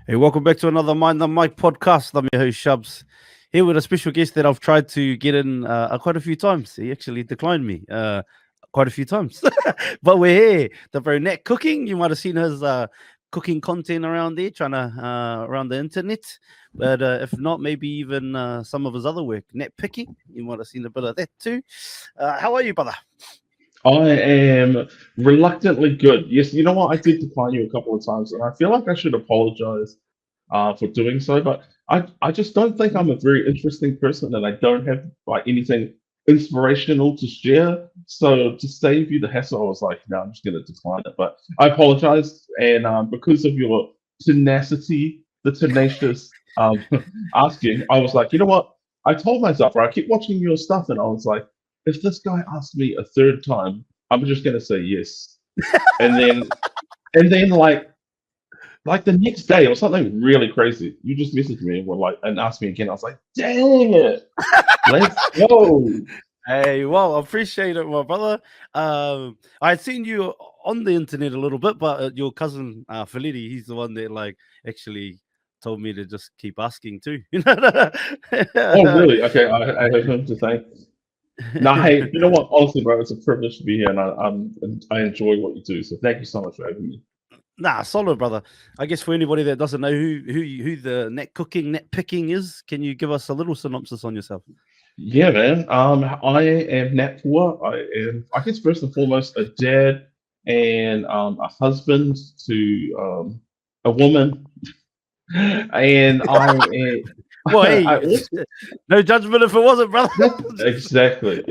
Hey, welcome back to another Mind the Mic podcast. I'm your host, Shubz, here with a special guest that I've tried to get in quite a few times. He actually declined me quite a few times. But we're here. The bro Nat Cooking. You might have seen his cooking content around there, trying to around the internet. But if not, maybe even some of his other work, NatPicking. You might have seen a bit of that too. How are you, brother? I am reluctantly good. Yes, you know what? I did decline you a couple of times, and I feel like I should apologize for doing so. But I just don't think I'm a very interesting person, and I don't have like anything inspirational to share. So to save you the hassle, I was like, no, I'm just going to decline it. But I apologize, and because of your tenacity, the tenacious asking, I was like, you know what? I told myself, right, I keep watching your stuff, and I was like, if this guy asks me a third time, I'm just gonna say yes. And then like the next day or something really crazy, you just messaged me and were like and asked me again. I was like, dang it, let's go. Hey, well, I appreciate it, my brother. I had seen you on the internet a little bit, but your cousin Feleti, he's the one that like actually told me to just keep asking too. Oh really? Okay, I have him to thank. Now, hey, you know what? Honestly, bro, it's a privilege to be here, and I enjoy what you do. So thank you so much for having me. Nah, solid, brother. I guess for anybody that doesn't know who the net cooking, net picking is, can you give us a little synopsis on yourself? Yeah, man. I am Nat Pua. I guess first and foremost, a dad and a husband to a woman, and Well, I hey, also no judgment if it wasn't, brother. exactly.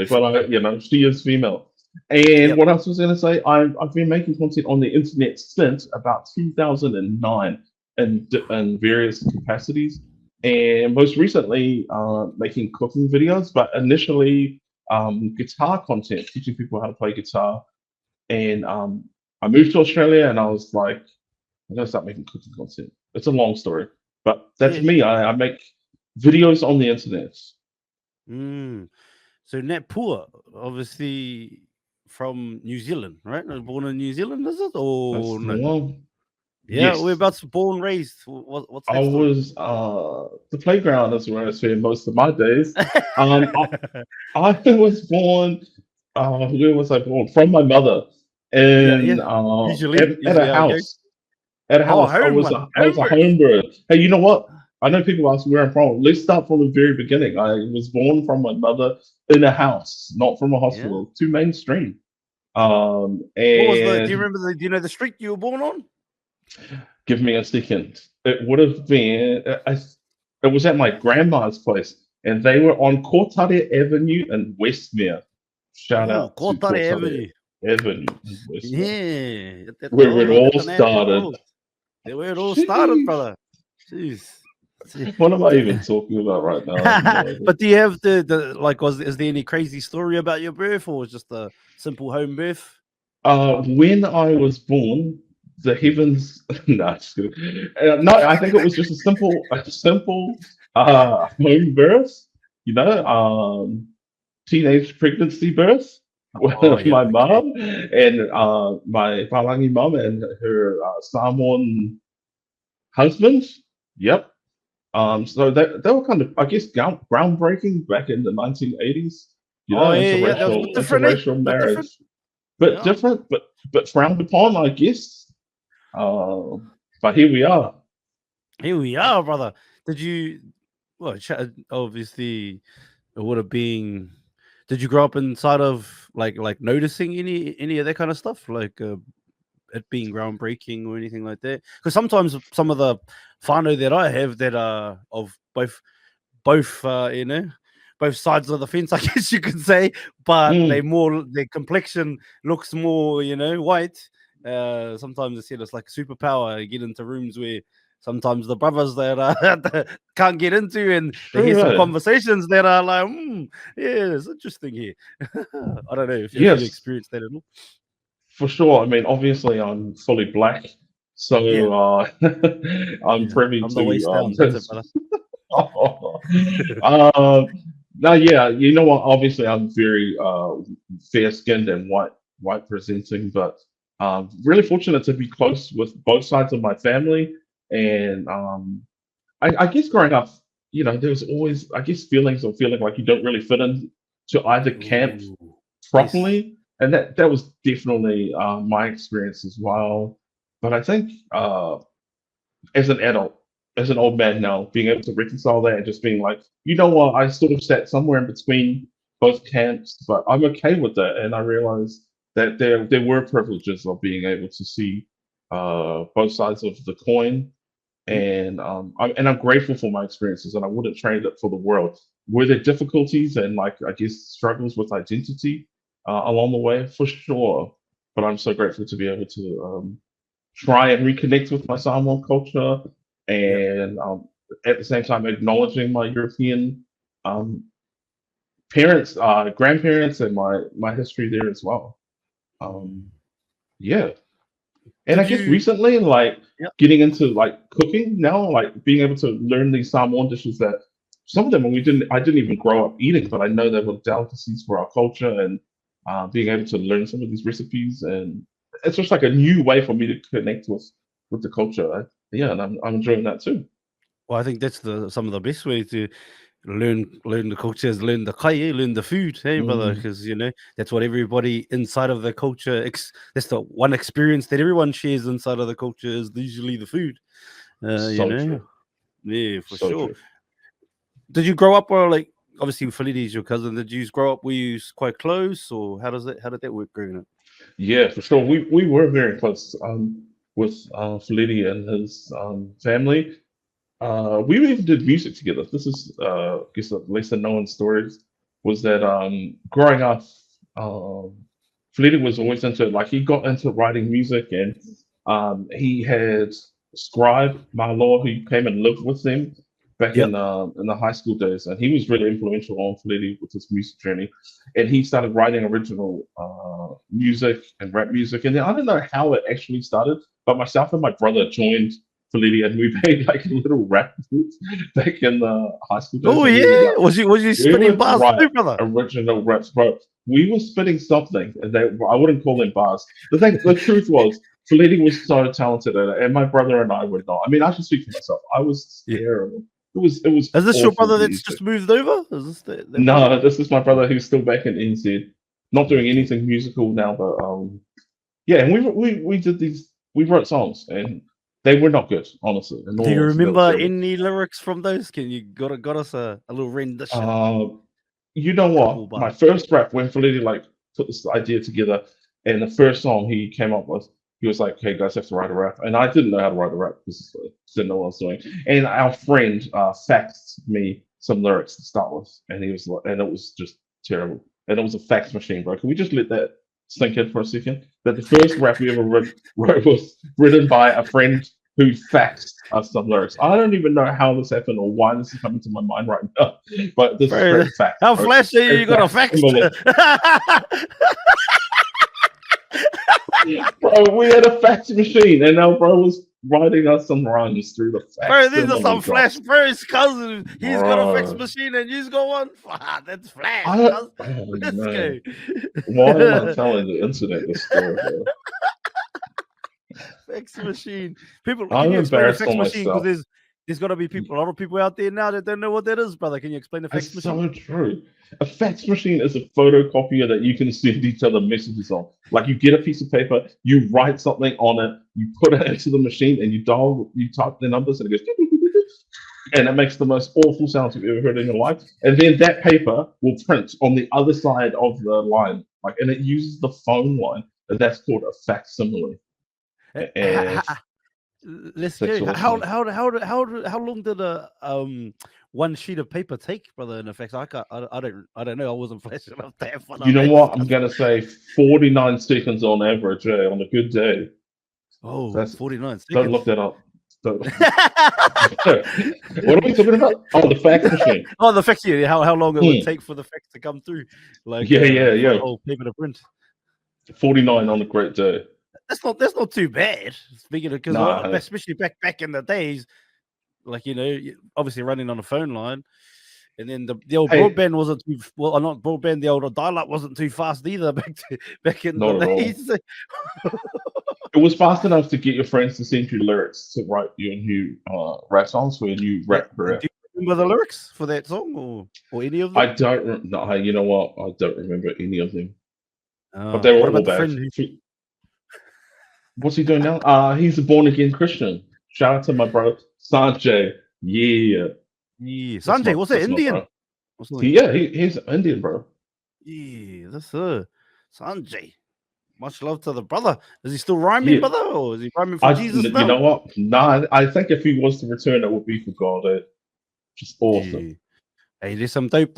But she is female. And Yep. what else was I going to say? I've been making content on the internet since about 2009 in various capacities, and most recently making cooking videos. But initially, guitar content, teaching people how to play guitar. And I moved to Australia, and I was like, I'm gonna start making cooking content. It's a long story, but Yeah, that's me. I make videos on the internet. Mm. So Nat Pua, obviously from New Zealand, right? Born in New Zealand, is it? That's Or the no? one. Yeah, Yes, whereabouts born, raised. What's I that story? was the playground is where I spent most of my days. Um, I was born. Where was I born? From my mother, Yeah, and yeah. Usually, at a usually how it goes. house. At a Oh, house. home one, I was home a birth. home birth. Hey, you know what? I know people ask where I'm from. Let's start from the very beginning. I was born from my mother in a house, not from a Yeah. hospital. Too mainstream. What was the? Do you And remember the? Do you know the street you were born on? give me a second. It would have been. It was at my grandma's place, and they were on Cortaria Avenue in Westmere. Shout Oh, out to Kotare Cortaria Avenue. Avenue in Westmere, Yeah, where it all that's an airport started. road. That's where it all started, Sheesh. brother. Jeez. See, What am I d- even talking about right now? I have no idea. but do you have the like? Is there any crazy story about your birth, or was just a simple home birth? When I was born, the heavens. No, just kidding. No, I think it was just a simple home birth. You know, teenage pregnancy birth Oh with yeah, my okay. mom and my Palangi mom and her Samoan husband. Yep. So they were kind of, I guess, groundbreaking back in the 1980s. You know, Oh yeah, yeah. That was a bit different, eh? interracial Bit different. marriage, bit Yeah. different, but frowned upon, I guess. Uh, but here we are. Here we are, brother. Did you? Well, obviously, it would have been. Did you grow up inside of like noticing any of that kind of stuff, like it being groundbreaking or anything like that? Because sometimes some of the whānau that I have that are of both both sides of the fence, I guess you could say, but they Mm, more their complexion looks more white. Sometimes I said it's like a superpower. You get into rooms where sometimes the brothers that that can't get into, and they hear true. some conversations that are like, yeah, it's interesting here. I don't know if you Yes, experienced that at all. for sure. I mean, obviously, I'm fully black, Yeah, so I'm yeah. privy From the to waist down. That's it, this. brother. No, yeah, you know what? Obviously, I'm very fair-skinned and white presenting, but really fortunate to be close with both sides of my family. And I guess growing up, there was always, I guess, feelings of feeling like you don't really fit in to either camp Ooh, yes. properly, and that was definitely my experience as well. But I think as an adult, as an old man now, being able to reconcile that and just being like, you know what, I sort of sat somewhere in between both camps, but I'm okay with that. And I realized that there were privileges of being able to see both sides of the coin, Mm. and I'm grateful for my experiences, and I wouldn't trade it for the world. Were there difficulties and, like, I guess, struggles with identity along the way? For sure, but I'm so grateful to be able to try and reconnect with my Samoan culture, Yeah. and at the same time acknowledging my European um, parents, grandparents, and my history there as well. Mm. Um, yeah. And I Did guess you? recently, like, Yeah. getting into like cooking now, like being able to learn these Samoan dishes that some of them I didn't even grow up eating, but I know they were delicacies for our culture, and being able to learn some of these recipes, and it's just like a new way for me to connect with the culture. Yeah, and I'm enjoying that too. Well, I think that's the some of the best way to learn the cultures, learn the kai, learn the food, hey brother, Mm, because that's what everybody inside of the culture. That's the one experience that everyone shares inside of the culture is usually the food. so true, Yeah, for so sure. true. Did you grow up or like obviously Feleti is your cousin? Did you grow up? Were you quite close, or how did that work growing up? Yeah, for sure. We were very close with Feleti and his family. We even did music together. This is, I guess, a lesser known stories was that growing up, um, Feleti was always into, like, he got into writing music, and he had Scribe Marlaw who came and lived with them back Yep. in the high school days, and he was really influential on Feleti with his music journey, and he started writing original music and rap music, and then I don't know how it actually started, but myself and my brother joined Feleti, and we made like a little rap group back in the high school days, Oh and yeah, was you we spitting would bars write too, brother? original raps, bro. We were spitting something, and I wouldn't call them bars. The truth was, Feleti was so talented at it, and my brother and I were not. I mean, I should speak for myself. I was Yeah. terrible. It was Is this your awful brother that's music. just moved over? Is this that brother? No, this is my brother who's still back in NZ, not doing Okay. anything musical now, but yeah, and we did these. We wrote songs, and they were not good, honestly. In Do all you honesty, they were remember terrible. any lyrics from those? Can you got us a little rendition, Uh, you know couple what? My bars? first rap, when Feliti like put this idea together, and the first song he came up with, he was like, "Hey guys, have to write a rap," and I didn't know how to write a rap because I didn't know what I was doing. And our friend faxed me some lyrics to start with, and he was like, and it was just terrible. And it was a fax machine, bro. Can we just let that sink in for a second? That the first rap we ever wrote was written by a friend who faxed us some lyrics. I don't even know how this happened or why this is coming to my mind right now, but this is Bro, straight fact, how bro. flashy you Straight got a fact. fax? Bro, we had a fax machine, and our bro was writing us some rhymes through the Bro, these are some facsimile, bro. flash. Bro, his cousin, he's got a fax Bro, machine and you've got one. Fuck, that's flash, I don't. cuz. Oh Let's go. man, why am I telling the internet this story, bro? Fax machine. People, can I'm you explain the embarrassed fax on machine? Because myself. there's got to be people, a lot of people out there now that don't know what that is, brother. Can you explain the fax It's machine? so true. A fax machine is a photocopier that you can send each other messages on. Like, you get a piece of paper, you write something on it, you put it into the machine, and you type the numbers, and it goes, and it makes the most awful sounds you've ever heard in your life. And then that paper will print on the other side of the line, like, and it uses the phone line, and that's called a facsimile. Eh, And Let's that's go. what it's like. How long did a one sheet of paper take, brother? In effect, I don't know. I wasn't flashing enough to have fun You on know that. what? I'm gonna say 49 seconds on average, on a good day. Oh, That's 49 Don't look seconds. that up. Don't- what are we talking about? Oh, the fax machine. Oh, the fax, yeah, how long it would Hmm. take for the fax to come through, like Yeah, yeah, for the yeah. whole paper to print. 49 on a great day. That's not too bad. Speaking of, because Nah, especially back in the days, like obviously running on a phone line, and then the old hey, broadband wasn't too well, not broadband. The old dial-up wasn't too fast either back in the not at all. days. It was fast enough to get your friends to send you lyrics to write your new rap songs for your new Yeah. rap career. Do you remember the lyrics for that song or any of them? I don't. No, you know what? I don't remember any of them, but they were What all about the bad. friend who? What's he doing now? He's a born again Christian. Shout out to my bro Sanjay. Yeah, Yeah, Sanjay, what's that? that's my Indian bro. or something? He's Indian, bro. Yeah, that's Sanjay. Much love to the brother. Is he still rhyming, Yeah, brother, or is he rhyming for Jesus you now? know what? Nah, I think if he was to return, it would be for God. Just awesome. Yeah. Hey, there's some dope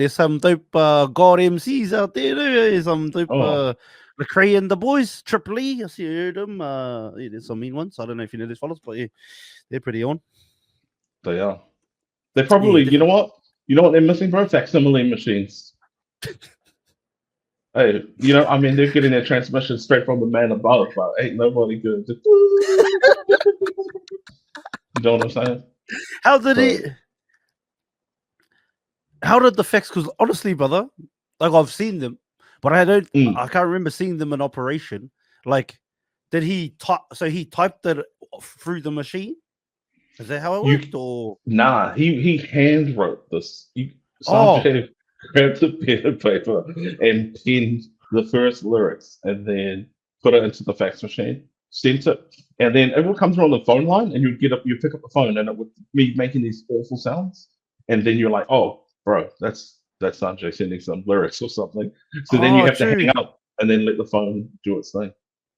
God MCs out there. There's some dope Oh, Lecrae and the boys, Triple E. I see you heard them. Yeah, there's some mean ones. I don't know if you know these fellas, but yeah, they're pretty on. they are. They Yeah, probably, definitely. you know what they're missing, bro? Facsimile machines. Hey, I mean, they're getting their transmission straight from the man above, but ain't nobody good. You know what I'm saying? How did So, it? How did the facts? Because honestly, brother, like I've seen them, but I don't. mm, I can't remember seeing them in operation. Like, did he type? So he typed it through the machine. Is that how it you worked? Or nah, he hand wrote this. oh, Sanjay grabbed a pen and paper and penned the first lyrics, and then put it into the fax machine, sent it, and then it would come through on the phone line, and you pick up the phone, and it would be making these awful sounds, and then you're like, oh, bro, that's Sanjay sending some lyrics or something. So then you have to hang true. up and then let the phone do its thing.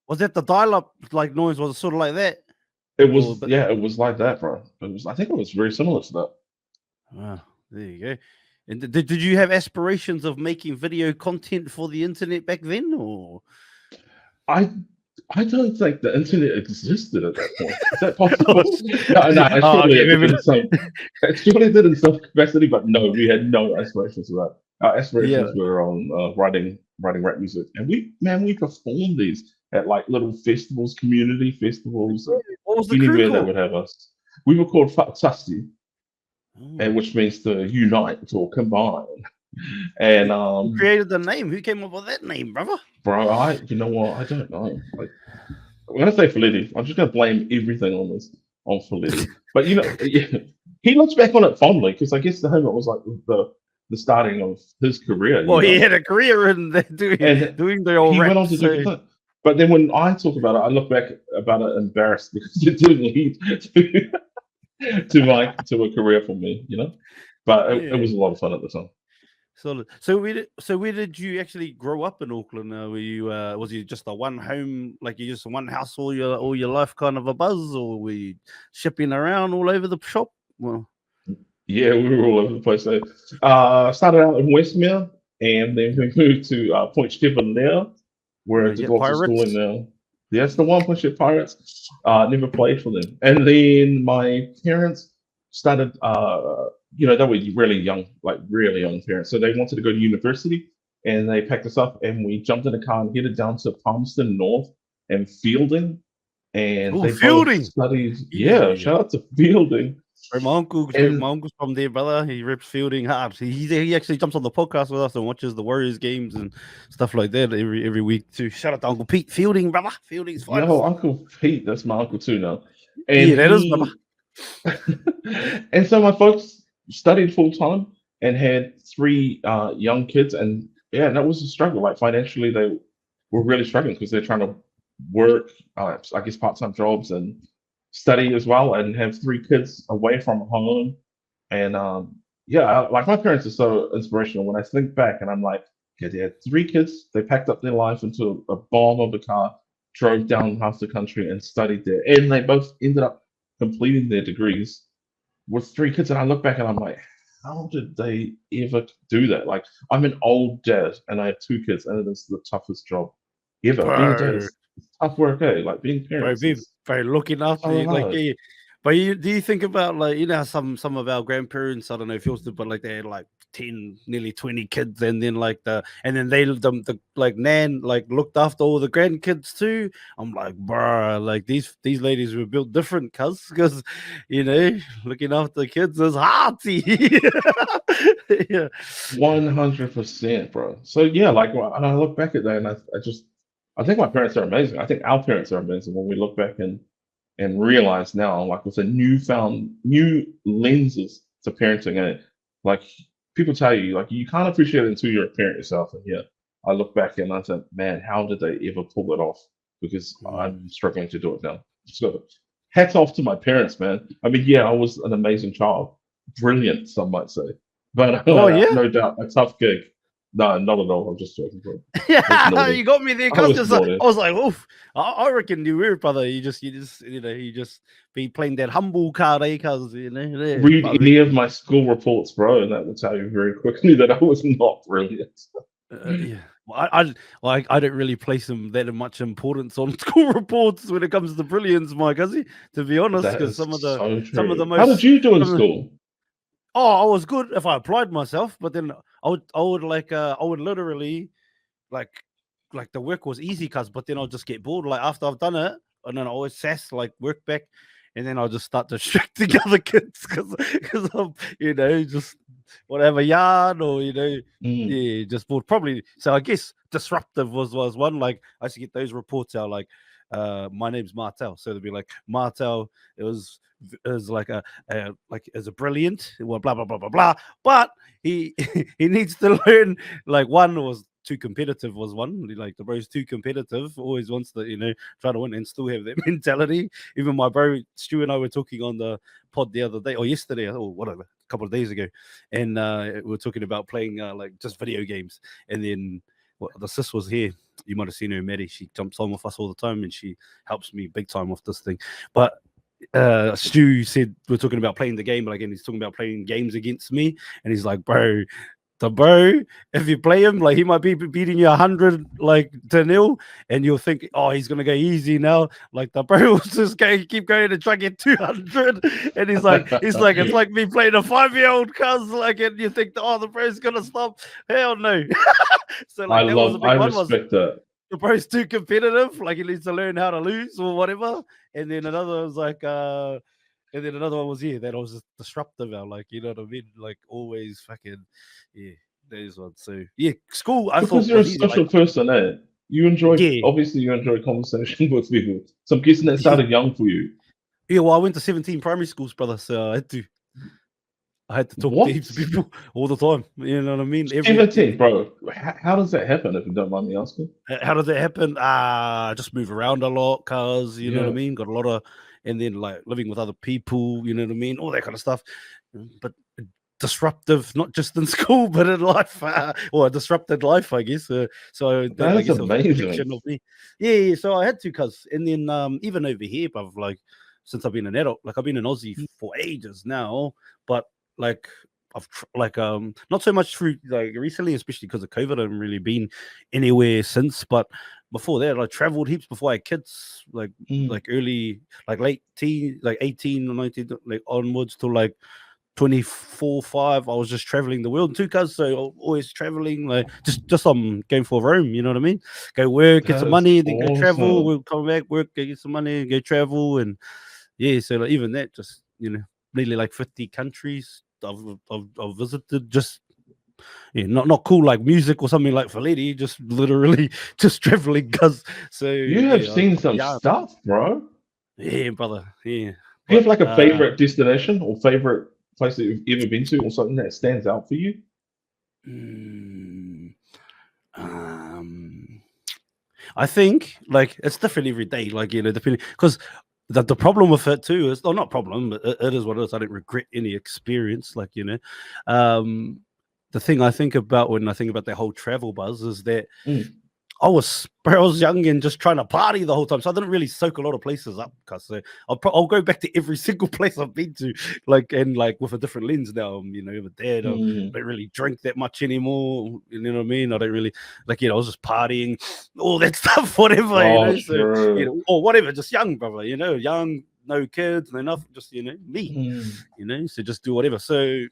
Was that the dial-up like noise? Was it sort of like that? It Or was, but yeah, it was like that, bro. I think it was very similar to that. there you go. And did you have aspirations of making video content for the internet back then, or I I don't think the internet existed at that point. Is that oh, possible? No, surely okay, it did maybe in some, it surely did in some capacity, but no, we had no aspirations for that. Our yeah. aspirations were on writing rap music, and we performed these at like little festivals, community festivals, and What was the crew anywhere that called? would have us. We were called Fatsasti, and Oh. which means to unite or combine. And Who created the name? Who came up with that name, brother? bro, you know what? I don't know. Like, I'm gonna say Feleti. I'm just gonna blame everything on Feleti. But yeah, he looks back on it fondly because I guess to him it was like the starting of his career, Well, he had a career in there And doing the old he went rap. on to do So good things. But then when I talk about it, I look back about it embarrassed because it didn't lead to a career for me, But it yeah. was a lot of fun at the time. Solid. So where did you actually grow up in Auckland? Were you was you just a one home, like you just one house all your life kind of a buzz, or were you shipping around all over the shop? Well, Yeah, we were all over the place. So, started out in Westmere, and then we moved to Point Shepard now, where to yeah, go to school in pirates. now. That's the one Point Shepard Pirates. Never played for them. And then my parents started, they were really young parents. So they wanted to go to university, and they packed us up, and we jumped in a car and headed down to Palmerston North and Feilding. And Oh, they both Fielding. studied, yeah, Yeah. shout out to Feilding. Right, And my uncle's from there, brother. He rips Fielding hard. He actually jumps on the podcast with us and watches the Warriors games and stuff like that every week too. Shout out to Uncle Pete Fielding, brother. Fielding's yo, finest. Uncle Pete, that's my uncle too now. And Yeah, that is, brother. he and so my folks studied full time and had three young kids, and yeah, that was a struggle. Like financially, they were really struggling because they're trying to work, I guess, part-time jobs and study as well, and have three kids away from home. And like my parents are so inspirational. When I think back, and I'm like, yeah, they had three kids. They packed up their life into a bomb of a car, drove down half the country, and studied there. And they both ended up completing their degrees with three kids. And I look back and I'm like, how did they ever do that? Like, I'm an old dad and I have two kids, and it is the toughest job ever. Being a dad Bro, is tough work, eh? Like being parents is looking after so you, like, hard. but do you think about like how some of our grandparents, I don't know if yours did, but like they had like 10, nearly 20 kids, and then they the like Nan like looked after all the grandkids too. I'm like, bro, like these ladies were built different, because looking after the kids is hearty. Yeah. 100%, bro. So yeah, like when I look back at that, and I just I think my parents are amazing. I think our parents are amazing when we look back and realize now, like with a new lenses to parenting, and like people tell you, like you can't appreciate it until you're a parent yourself. And yeah, I look back and I said, man, how did they ever pull it off? Because Mm. I'm struggling to do it now. So hats off to my parents, man. I mean, yeah, I was an amazing child, brilliant, some might say, but Oh yeah. no doubt a tough gig. No, not at all. I'm just joking, bro. I was Yeah, naughty. you got me there, I cuz was just I naughty. was like, oof. I reckon you were, brother. You just be playing that humble card, cuz yeah. Read But any of my school reports, bro, and that will tell you very quickly that I was not brilliant. yeah. Well, I don't really place them that much importance on school reports when it comes to brilliance, my cousin. To be honest, That because is so some of the true. How did most you do in some of the, school? oh, I was good if I applied myself, but then I would like I would literally like the work was easy, cuz but then I'll just get bored like after I've done it, and then I always sass like work back, and then I'll just start distracting other kids because I'm just whatever yarn or Mm. yeah, just bored probably. So I guess disruptive was one. Like I used to get those reports out like my name's Martel, so they'd be like Martel. It was like like as a brilliant, well, blah blah blah blah blah. But he he needs to learn. Like one was too competitive was one. Like the bro's too competitive, always wants to try to win and still have that mentality. Even my bro Stu and I were talking on the pod the other day or yesterday or whatever, a couple of days ago, and we were talking about playing like just video games, and then. Well, the sis was here. You might have seen her, Maddie. She jumps on with us all the time, and she helps me big time with this thing. But Stu said we're talking about playing the game, but again, he's talking about playing games against me, and he's like, bro, the bro, if you play him, like he might be beating you 100 like to nil, and you'll think, oh, he's gonna go easy now. Like the bro will just keep going and try to get 200, and he's like, it's like me playing a 5-year-old cuz, like, and you think, oh, the bro's gonna stop. Hell no. So like that was a I big one. Was respect that. the bro's too competitive, like he needs to learn how to lose or whatever. And then another was like and then another one was that I was just disruptive out, like you know what I mean? Like always fucking yeah, those ones. So yeah, school I Because thought you're a was easy. Like social person, eh? You enjoy, yeah, obviously, you enjoy conversation with people. So I'm guessing that yeah, started young for you. yeah. Well, I went to 17 primary schools, brother. So I had to talk to What? heaps of people all the time. You know what I mean? 17, bro. How does that happen if you don't mind me asking? How does it happen? Just move around a lot, cause you know what I Yeah. mean. Got a lot of, and then like living with other people, you know what I mean, all that kind of stuff. But disruptive, not just in school, but in life, or a disrupted life, I guess. So That I is guess it was a amazing. projection of me. Yeah. So I had to, cause, and then even over here, but like since I've been an adult, like I've been in Aussie for ages now, but like like not so much through like recently, especially because of COVID. I haven't really been anywhere since. But before that, I traveled heaps before I had kids, Mm. like early, like late teen, like 18 or 19, like onwards to like 24, 5. I was just traveling the world too, cuz so always traveling, like just going for a roam, you know what I mean? Go work, get That some is money, then go travel, awesome. we'll come back, work, go get some money, go travel, and yeah, so like, even that, just nearly like 50 countries I've visited. Just not cool like music or something like Feleti, just literally just traveling. Cause so You have yeah, seen some yeah, stuff, bro. yeah, brother, yeah. Do you have But like a favorite destination or favorite place that you've ever been to or something that stands out for you? mm, um, I think like it's different every day, like depending because the problem with it too is, not problem, but it is what it is. I don't regret any experience, like um, the thing I think about when I think about that whole travel buzz is that Mm. I was young and just trying to party the whole time, so I didn't really soak a lot of places up. Cause so I'll go back to every single place I've been to, like with a different lens now. With dad, I Mm. don't really drink that much anymore. You know what I mean? I don't really I was just partying, all that stuff, whatever. Oh, So true. or whatever, just young, brother. Young, no kids, no nothing, just me. Mm. So just do whatever. So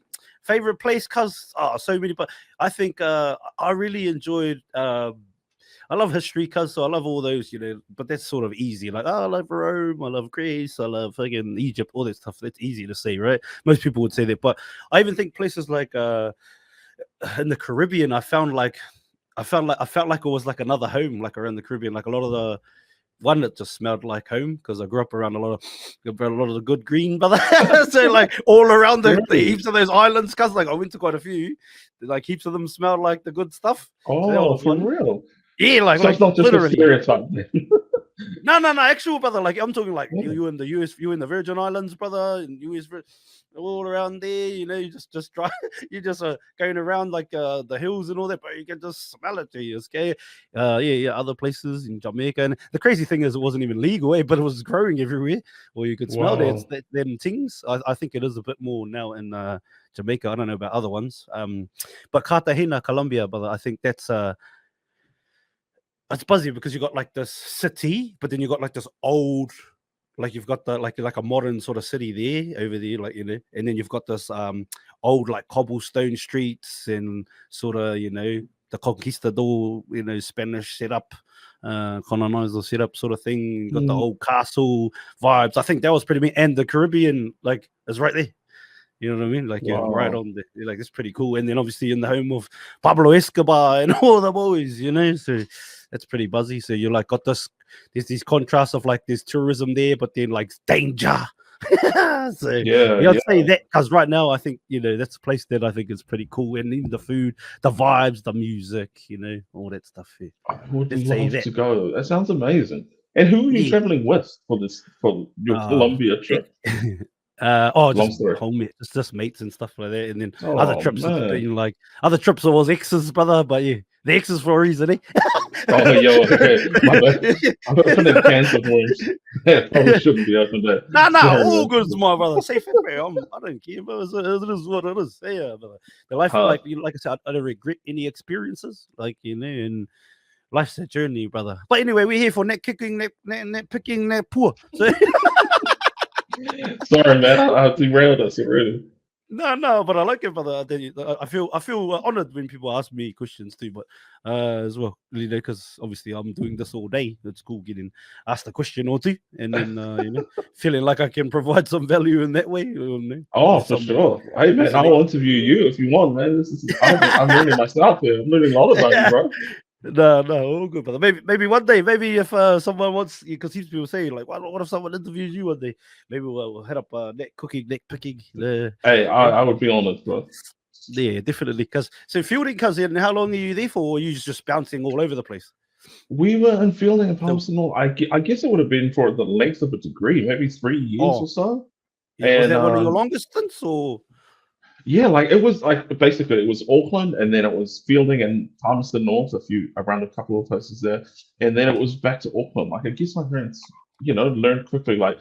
favorite place, cause so many, but I think I really enjoyed. I love history, cuz so I love all those, but that's sort of easy. Like, I love Rome, I love Greece, I love fucking Egypt, all that stuff. That's easy to say, right? Most people would say that, but I even think places like in the Caribbean, I found like I felt like it was like another home, like around the Caribbean. Like a lot of the one that just smelled like home because I grew up around a lot of the good green, brother. So like all around the Really? heaps of those islands, cause like I went to quite a few, like heaps of them smelled like the good stuff. So that Oh, was for one. real? Yeah, So it's like not just a literally. stereotype then. No, actual brother. Like I'm talking like Yeah. you in the US, you in the Virgin Islands, brother, and US, all around there. You know, you just try, you just going around like the hills and all that, but you can just smell it to you. Okay, yeah. Other places in Jamaica, and the crazy thing is, it wasn't even legal, but it was growing everywhere, or you could smell Wow. them things. I think it is a bit more now in Jamaica. I don't know about other ones. But Cartagena, Colombia, brother. I think that's it's buzzy because you got like this city, but then you got like this old, like you've got the like a modern sort of city there over there, like and then you've got this old like cobblestone streets and sort of the conquistador Spanish setup, colonizer setup sort of thing. You got the Mm, old castle vibes. I think that was pretty me, and the Caribbean like is right there. You know what I mean? Like you're right wow. on the like it's pretty cool. And then obviously in the home of Pablo Escobar and all the boys, so that's pretty buzzy. So you're like got there's these contrasts of like there's tourism there, but then like danger. So Yeah, yeah, I'd say yeah. that because right now I think that's a place that I think is pretty cool. And even the food, the vibes, the music, all that stuff. Yeah. I would Let's say love that. to go. That sounds amazing. And who are you Yeah. traveling with for your Colombia trip? Long Just story. homie, just mates and stuff like that. And then other Oh trips have man. been like other trips was exes, brother. But yeah, the exes for a reason, Oh eh? yo, okay. My bad. I've opened cans of worms. Yeah, probably shouldn't be open there. Nah, Sorry, all man. good, my brother. Safe it, bro. I don't care, bro. It is what it is. Yeah, brother. The life, Huh. like I said, I don't regret any experiences, like and life's a journey, brother. But anyway, we're here for net kicking, net picking, net poor. So Sorry, man. I derailed us already. no, but I like it, brother. I feel honored when people ask me questions too, but as well, because obviously I'm doing this all day. It's cool getting asked a question or two, and then feeling like I can provide some value in that way. Oh, With for some sure. Hey, man, isn't it? I'll interview you if you want, man. I'm learning myself here. I'm learning a lot about you, bro. No, all good, brother. Maybe one day, maybe if someone wants, because these people say like, what if someone interviews you one day? Maybe we'll head up net cooking, net picking. Hey, Yeah, I would be honored, bro. yeah, definitely. Because so Fielding comes in. How long are you there for? Or are you just bouncing all over the place? We were in Feilding and So, Palmerston North. I guess it would have been for the length of a degree, maybe 3 years or oh, so. yeah. Was And that one of your longest stints, or yeah, like it was like basically it was Auckland, and then it was Feilding and Palmerston North, around a couple of places there, and then it was back to Auckland. Like I guess my parents, learned quickly like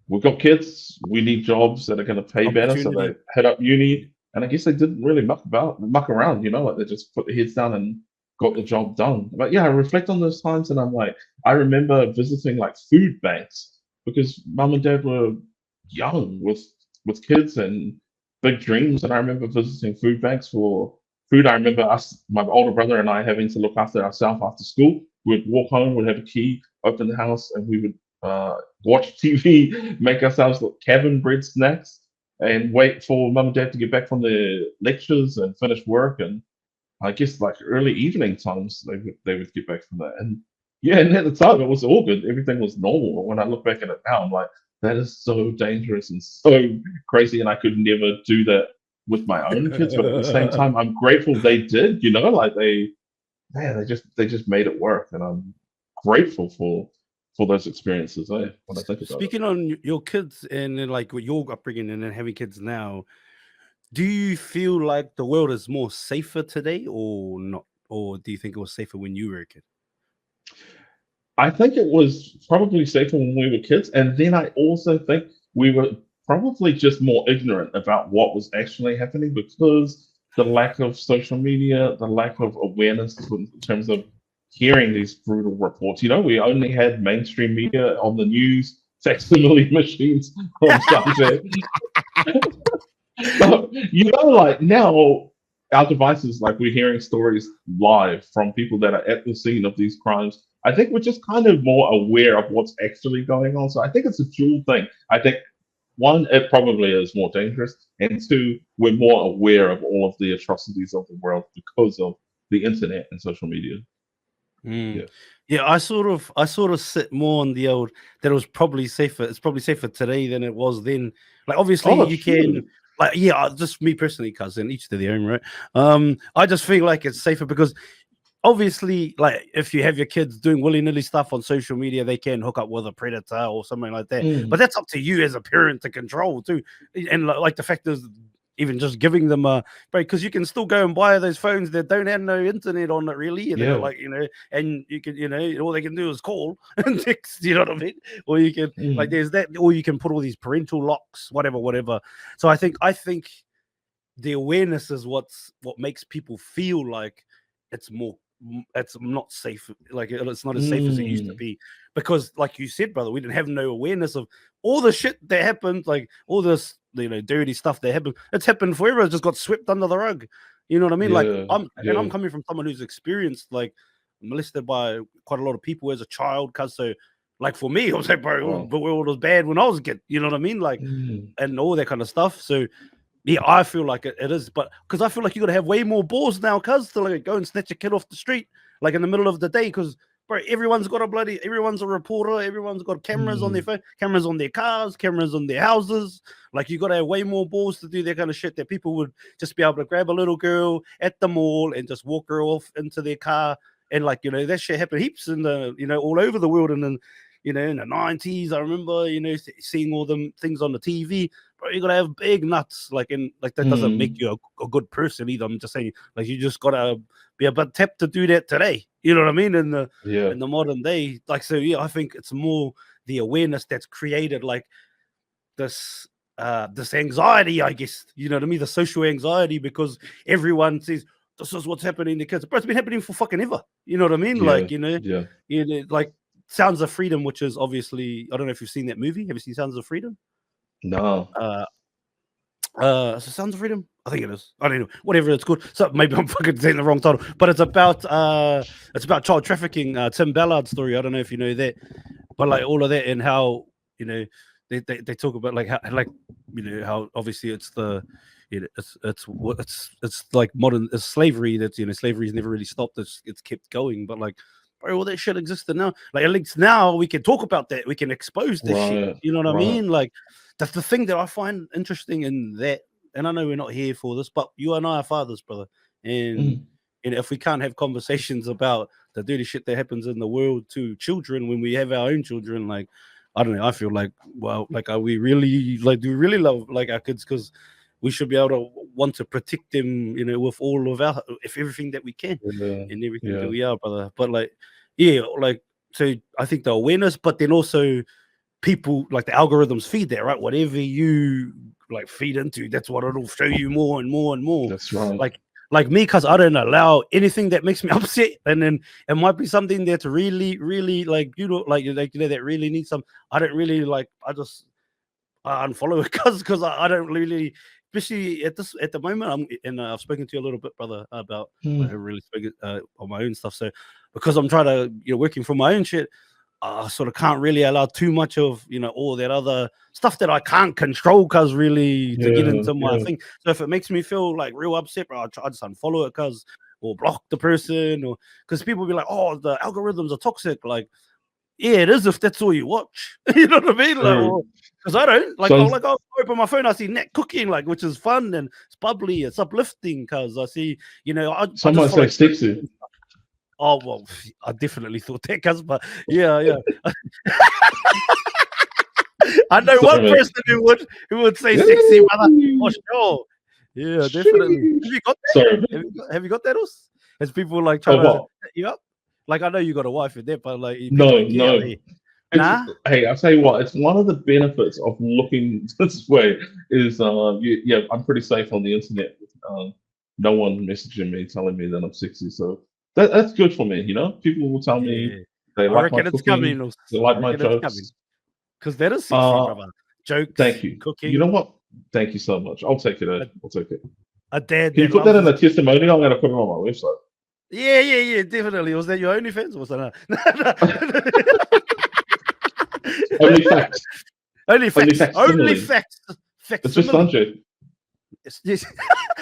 we've got kids, we need jobs that are going to pay better, so they opportunity? head up uni. And I guess they didn't really muck around, like they just put their heads down and got the job done. But yeah, I reflect on those times, and I'm like, I remember visiting like food banks because mum and dad were young with kids and big dreams. And I remember visiting food banks for food. I remember my older brother and I having to look after ourselves after school. We'd walk home, we'd have a key, open the house, and we would watch TV, make ourselves cabin bread snacks, and wait for mum and dad to get back from their lectures and finish work. And I guess like early evening times they would get back from that. And yeah, and at the time it was all good. Everything was normal. But when I look back at it now, I'm like, that is so dangerous and so crazy, and I could never do that with my own kids. But at the same time, I'm grateful they did. Like they just made it work, and I'm grateful for those experiences. When I think about it. Speaking on your kids and then, like with your upbringing and then having kids now, do you feel like the world is more safer today or not? Or do you think it was safer when you were a kid? I think it was probably safer when we were kids, and then I also think we were probably just more ignorant about what was actually happening because the lack of social media, the lack of awareness in terms of hearing these brutal reports. We only had mainstream media on the news, facsimile machines from Sunset. But like now, our devices, like we're hearing stories live from people that are at the scene of these crimes. I think we're just kind of more aware of what's actually going on. So I think it's a dual thing. I think one, it probably is more dangerous, and two, we're more aware of all of the atrocities of the world because of the internet and social media. Yeah. Yeah, I sort of sit more on the old that it was probably safer. It's probably safer today than it was then. Like obviously you can like just me personally, cousin, each to their own, right? I just feel like it's safer because obviously, like if you have your kids doing willy-nilly stuff on social media, they can hook up with a predator or something like that. But that's up to you as a parent to control too. And like the fact is, even just giving them a break, because you can still go and buy those phones that don't have no internet on it, really. And like and you can, all they can do is call and text. You know what I mean? Or you can like there's that, or you can put all these parental locks, whatever. So I think the awareness is what makes people feel like it's not safe, like it's not as safe as it used to be, because like you said, brother, we didn't have no awareness of all the shit that happened, like all this dirty stuff that happened. It's happened forever. It just got swept under the rug. You know what I mean? Like I'm coming from someone who's experienced like molested by quite a lot of people as a child, cuz so like for me, I was like, bro, the world was bad when I was a kid. You know what I mean? Like and all that kind of stuff. So yeah, I feel like it is, but because I feel like you got to have way more balls now, cuz to like go and snatch a kid off the street, like in the middle of the day, because bro, everyone's a reporter, everyone's got cameras on their phone, cameras on their cars, cameras on their houses. Like you got to have way more balls to do that kind of shit that people would just be able to grab a little girl at the mall and just walk her off into their car, and like that shit happened heaps in the all over the world, and then in the 90s, I remember seeing all them things on the TV. Bro, you gotta have big nuts, like that doesn't make you a good person either. I'm just saying, like you just gotta be a bit tapped to do that today. You know what I mean? In the modern day, like so, I think it's more the awareness that's created like this anxiety, I guess. You know what I mean? The social anxiety, because everyone says this is what's happening to kids. But it's been happening for fucking ever. You know what I mean? Like like Sounds of Freedom, which is obviously, I don't know if you've seen that movie. Have you seen Sounds of Freedom? No. Sounds of Freedom? I think it is. I don't know. Whatever it's called. So maybe I'm fucking saying the wrong title. But it's about child trafficking. Tim Ballard's story. I don't know if you know that. But like all of that, and how they talk about like how obviously it's the it's like modern slavery, that slavery's never really stopped. It's kept going, but like bro, all that shit existed now. Like at least now we can talk about that. We can expose this shit. You know what I mean? Like that's the thing that I find interesting in that. And I know we're not here for this, but you and I are fathers, brother. And if we can't have conversations about the dirty shit that happens in the world to children when we have our own children, like I don't know. I feel like, well, like are we really do we really love like our kids? Because we should be able to want to protect them, with all of everything that we can and everything that we are, brother. But like, so I think the awareness, but then also people, like the algorithms feed that, right? Whatever you like feed into, that's what it'll show you more and more and more. That's right. Like me, because I don't allow anything that makes me upset, and then it might be something that's really, really like that really needs some. I don't really like. I just unfollow it because I don't really. Especially at the moment, I've spoken to you a little bit, brother, about I haven't really spoken on my own stuff. So because I'm trying to working for my own shit, I sort of can't really allow too much of all that other stuff that I can't control, cause really to get into my thing. So if it makes me feel like real upset, bro, I just unfollow it, cause or block the person, or because people be like, oh, the algorithms are toxic, like. Yeah, it is if that's all you watch. You know what I mean? Like, because I don't like. I'll open my phone, I see Nat Cooking, like, which is fun and it's bubbly, it's uplifting. Because I see, someone say Stixie. Oh well, I definitely thought that, cuz, but yeah. I know one person who would say sexy, brother, for sure. Yeah, definitely. Have you got that? Have you got that? As people like trying to set you up. Like I know you got a wife in there, but like no. Nah. Hey, I'll tell you what. It's one of the benefits of looking this way is I'm pretty safe on the internet. No one messaging me telling me that I'm sexy, so that's good for me. People will tell me they like my cooking, they like my jokes. Because that is sexy, brother. Jokes. Thank you. Cooking. You know what? Thank you so much. I'll take it. I'll take it. A dad. Can you put that in a testimonial? I'm gonna put it on my website. Yeah, definitely. Was that your OnlyFans or was that? Only facts. Only facts. Facts. It's just 100. Yes.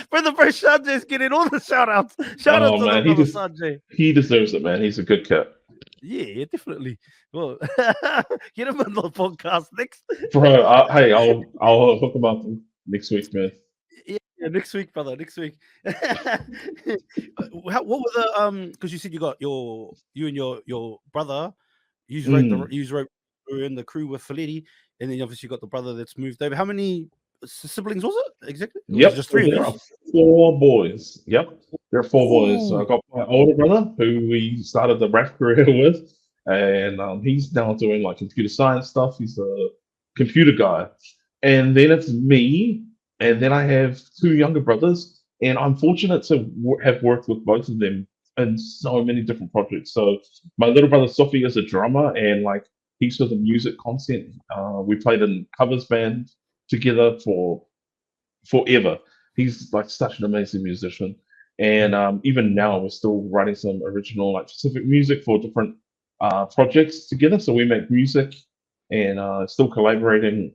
Brother Sanjay is getting all the shout outs. Shout out Oh to the man, brother Sanjay. he deserves it, man. He's a good kid. Yeah, definitely. Well, get him on the podcast next. Bro, hey, I'll hook him up next week, man. Yeah, next week, brother. Next week. What were the Because you said you and your brother, you were in the crew with Feleti, and then obviously you got the brother that's moved over. How many siblings was it exactly? Or was it Yep, just three of there you? are 4 boys. Yep, there are 4 boys. So I Oh, got my older brother, who we started the rap career with, and he's now doing like computer science stuff. He's a computer guy, and then it's me, and then I have 2 younger brothers, and I'm fortunate to have worked with both of them in so many different projects. So my little brother Sophie is a drummer, and like he's for the music content. We played in covers band together for forever. He's like such an amazing musician, and even now we're still writing some original like specific music for different projects together. So we make music and still collaborating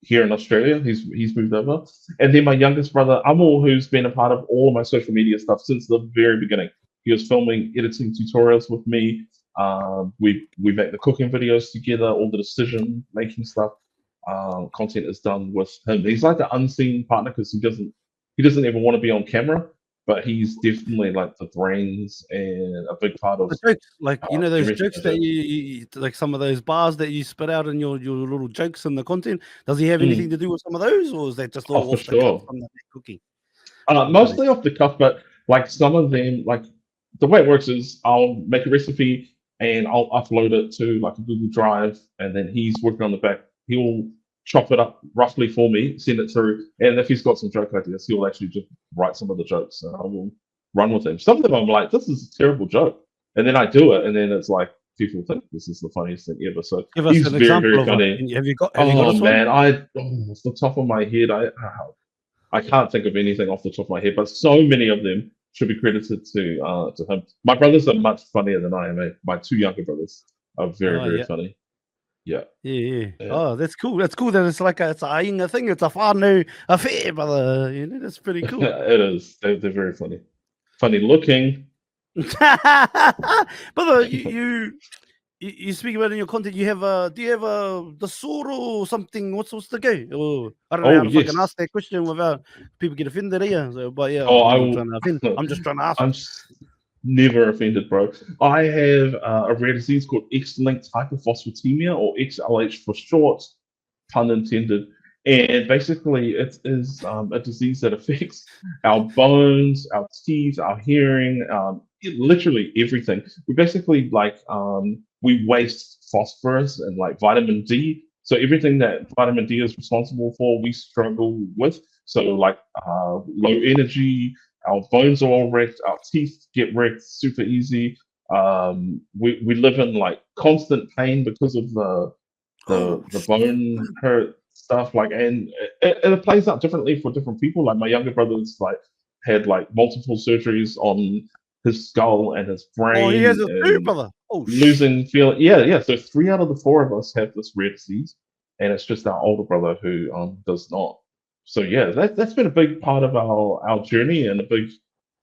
here in Australia. He's moved over, and then my youngest brother Amul, who's been a part of all of my social media stuff since the very beginning. He was filming, editing tutorials with me. We make the cooking videos together, all the decision making stuff. Content is done with him. He's like an unseen partner because he doesn't even want to be on camera, but he's definitely like the brains and a big part of the jokes, like those everything jokes I that do. you like some of those bars that you spit out in your little jokes and the content. Does he have anything Mm. to do with some of those, or is that just Oh, all for off the cuff sure. from the cooking? Oh, funny. Mostly off the cuff, but like some of them, like the way it works is I'll make a recipe and I'll upload it to like a Google Drive, and then he's working on the back. He'll chop it up roughly for me, send it through, and if he's got some joke ideas, he'll actually just write some of the jokes, and I will run with them. Some of them I'm like, this is a terrible joke, and then I do it, and then it's like people think this is the funniest thing ever. So Give us he's an very, example very of one. funny. Have you got Oh us one? man, off the top of my head, I can't think of anything off the top of my head, but so many of them should be credited to him. My brothers are much funnier than I am. Eh? My 2 younger brothers are very, Oh very yeah. funny. Yeah, Yeah. yeah. Oh, that's cool. That's cool that it's like it's a ainga thing. It's a whānau affair, brother. That's pretty cool. It is. They're very funny. Funny looking. Brother, you speak about in your content. Do you have the sword or something? What's the go? Or I don't know how Oh to fucking yes. ask that question without people get offended here. So, but yeah, Oh, I'm not trying to offend. will. I'm just trying to ask. I'm never offended, bro. I have a rare disease called X-linked hypophosphatemia, or XLH for short, pun intended. And basically, it is a disease that affects our bones, our teeth, our hearing, literally everything. We basically we waste phosphorus and like vitamin D. So everything that vitamin D is responsible for, we struggle with. So like low energy, our bones are all wrecked, our teeth get wrecked super easy. We live in like constant pain because of Oh, the bone hurt stuff, like, and it plays out differently for different people. Like my younger brother's like had like multiple surgeries on his skull and his oh, he has brain a too, and brother. Oh, losing feel. Yeah. So 3 out of the 4 of us have this rare disease, and it's just our older brother who does not. So yeah, that's been a big part of our journey, and a big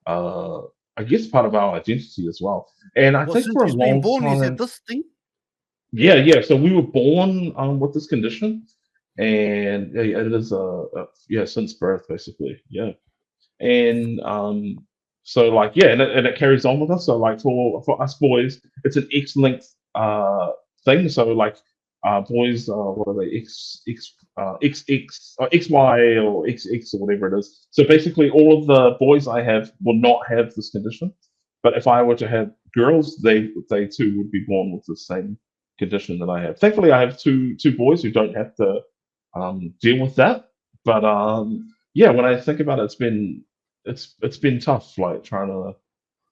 uh I guess part of our identity as well. And I well, think since for a he's been long born, he's had time, this thing. yeah. So we were born with this condition, and yeah, it is yeah, since birth basically, yeah. And so like yeah, and it carries on with us. So like for us boys, it's an X-linked thing. So like boys, what are they, XX or XY or XX or whatever it is. So basically, all of the boys I have will not have this condition. But if I were to have girls, they too would be born with the same condition that I have. Thankfully, I have two boys who don't have to deal with that. But yeah, when I think about it, it's been tough, like trying to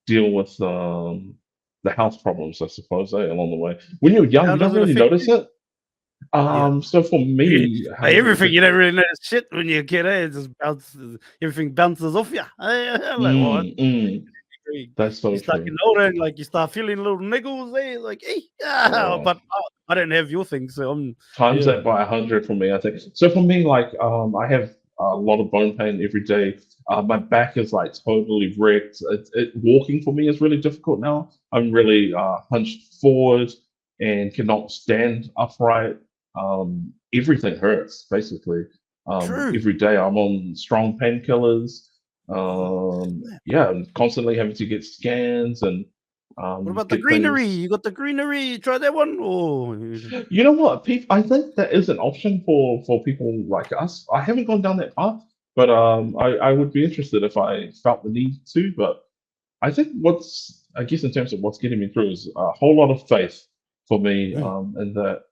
deal with the health problems, I suppose, along the way. When you're young, How you does don't it really affect notice you? it. Yeah. So for me, how Like does it everything, affect? you don't really know shit when you're a kid, eh? It just bounces, everything bounces off you. I'm like, what? That's You so start true. getting older and like you start feeling little niggles, eh? Like, hey, yeah, Oh, but I don't have your thing, so I'm times yeah. that by 100 for me, I think. So for me, like I have a lot of bone pain every day. My back is like totally wrecked. Walking for me is really difficult now. I'm really hunched forward and cannot stand upright. Everything hurts basically. True. Every day I'm on strong painkillers. Oh, Yeah, I'm constantly having to get scans and what about the get greenery? things. You got the greenery. Try that one. Oh, You know what, Pete? I think that is an option for people like us. I haven't gone down that path, but I would be interested if I felt the need to. But I think I guess in terms of what's getting me through is a whole lot of faith for me, and that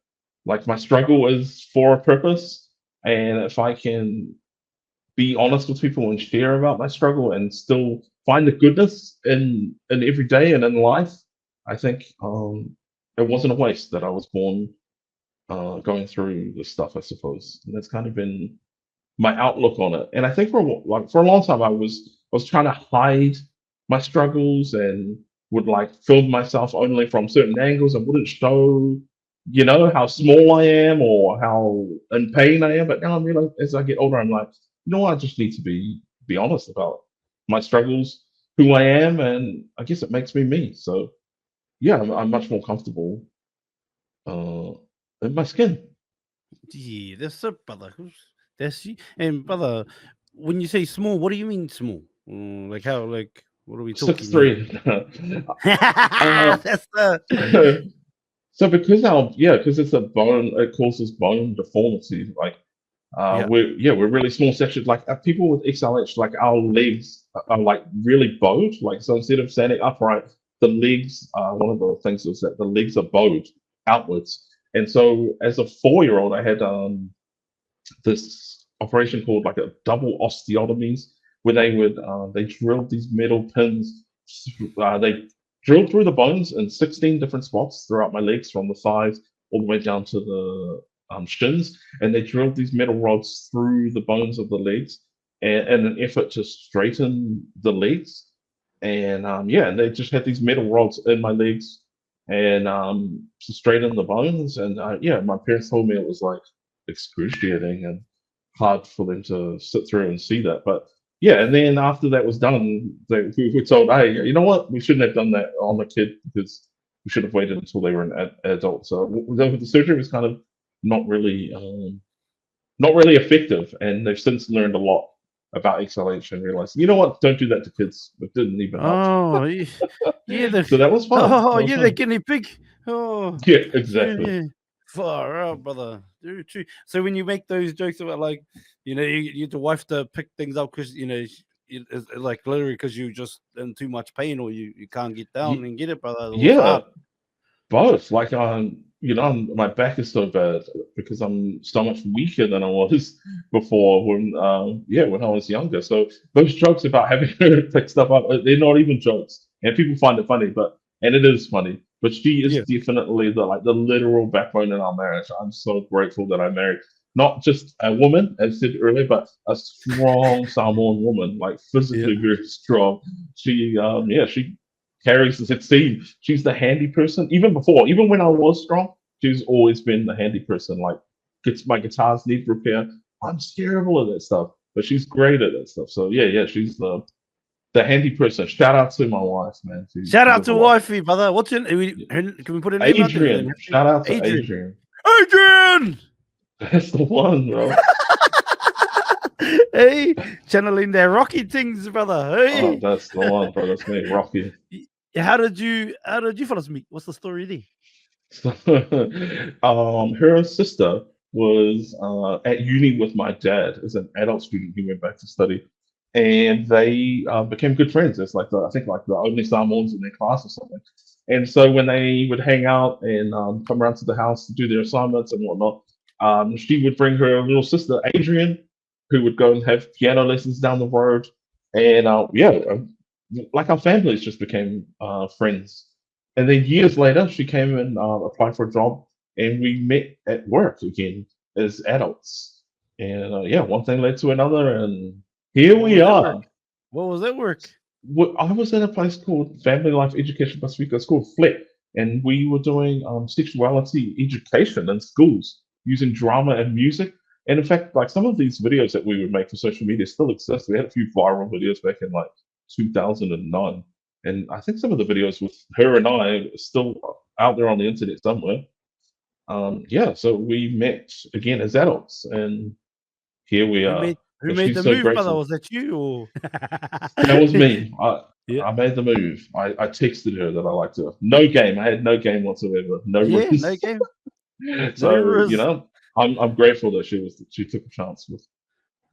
like my struggle is for a purpose, and if I can be honest with people and share about my struggle and still find the goodness in every day and in life, I think it wasn't a waste that I was born going through this stuff, I suppose. And that's kind of been my outlook on it. And I think for a long time I was trying to hide my struggles and would like film myself only from certain angles and wouldn't show, how small I am or how in pain I am. But now I'm realizing as I get older, I'm like, I just need to be honest about my struggles, who I am, and I guess it makes me me. So yeah, I'm much more comfortable uh, in my skin. yeah, that's it, brother. That's you. And brother, when you say small, what do you mean small? Like how? Like what are we Six talking here? three. uh, That's the so because it's a bone, it causes bone deformity. Like yeah. we're really small sections. Like people with XLH, like our legs are like really bowed. Like so instead of standing upright, the legs. One of the things is that the legs are bowed outwards. And so as a 4-year-old, I had this operation called like a double osteotomies, where they drilled these metal pins. They drilled through the bones in 16 different spots throughout my legs, from the thighs all the way down to the shins, and they drilled these metal rods through the bones of the legs, in an effort to straighten the legs. And and they just had these metal rods in my legs and to straighten the bones. And my parents told me it was like excruciating and hard for them to sit through and see that. But yeah, and then after that was done, we were told, hey, you know what? We shouldn't have done that on the kid because we should have waited until they were an adult. So the surgery was kind of not really, not really effective, and they've since learned a lot about XLH and realized, you know what? Don't do that to kids. It didn't even help. Oh, yeah. The So that was fun. oh That was yeah, the fun. guinea pig. Oh, Yeah, yeah, exactly. yeah. Far out, brother. Dude, true. So when you make those jokes about like, you the wife to pick things up because it's like literally because you just in too much pain or you can't get down Ye- and get it, brother. It was Yeah, hard. both. Like, my back is so bad because I'm so much weaker than I was before when I was younger. So those jokes about having her pick stuff up, they're not even jokes, and people find it funny, and it is funny. But she is Yeah. definitely the literal backbone in our marriage. I'm so grateful that I married not just a woman, as said earlier, but a strong Samoan woman, like Yeah. physically very strong. She carries the team. She's the handy person. Even when I was strong, she's always been the handy person. Like, gets my guitars need repair. I'm terrible at that stuff, but she's great at that stuff. So yeah, she's the handy person. Shout out to my wife, man. Shout She out does a to lot. wifey, brother. What's can we put a name out there? Adrian, shout out to Adrian. Adrian. Adrian. That's the one, bro. Hey, channeling their rocky things, brother. Oh, Hey. that's the one, bro. That's me, Rocky. How did you fellas meet? What's the story there? So, her sister was at uni with my dad as an adult student. He went back to study, and they became good friends. It's like I think like the only Samoans in their class or something. And so when they would hang out and come around to the house to do their assignments and whatnot, she would bring her little sister Adrian, who would go and have piano lessons down the road. And like our families just became friends. And then years later, she came and applied for a job, and we met at work again as adults. And one thing led to another, and here What we was that work? are. What was that work? I was at a place called Family Life Education Pacifica. It's called FLET, and we were doing sexuality education in schools using drama and music. And in fact, like some of these videos that we would make for social media still exist. We had a few viral videos back in like 2009, and I think some of the videos with her and I are still out there on the internet somewhere. Yeah, so we met again as adults, and here we Who are. made who But made she's the so move, brother? grateful. Was that you or? That was me. Yeah, I made the move. I texted her that I liked her. No game. I had no game whatsoever. No yeah, no risk. game, no So risk. I'm grateful that she took a chance with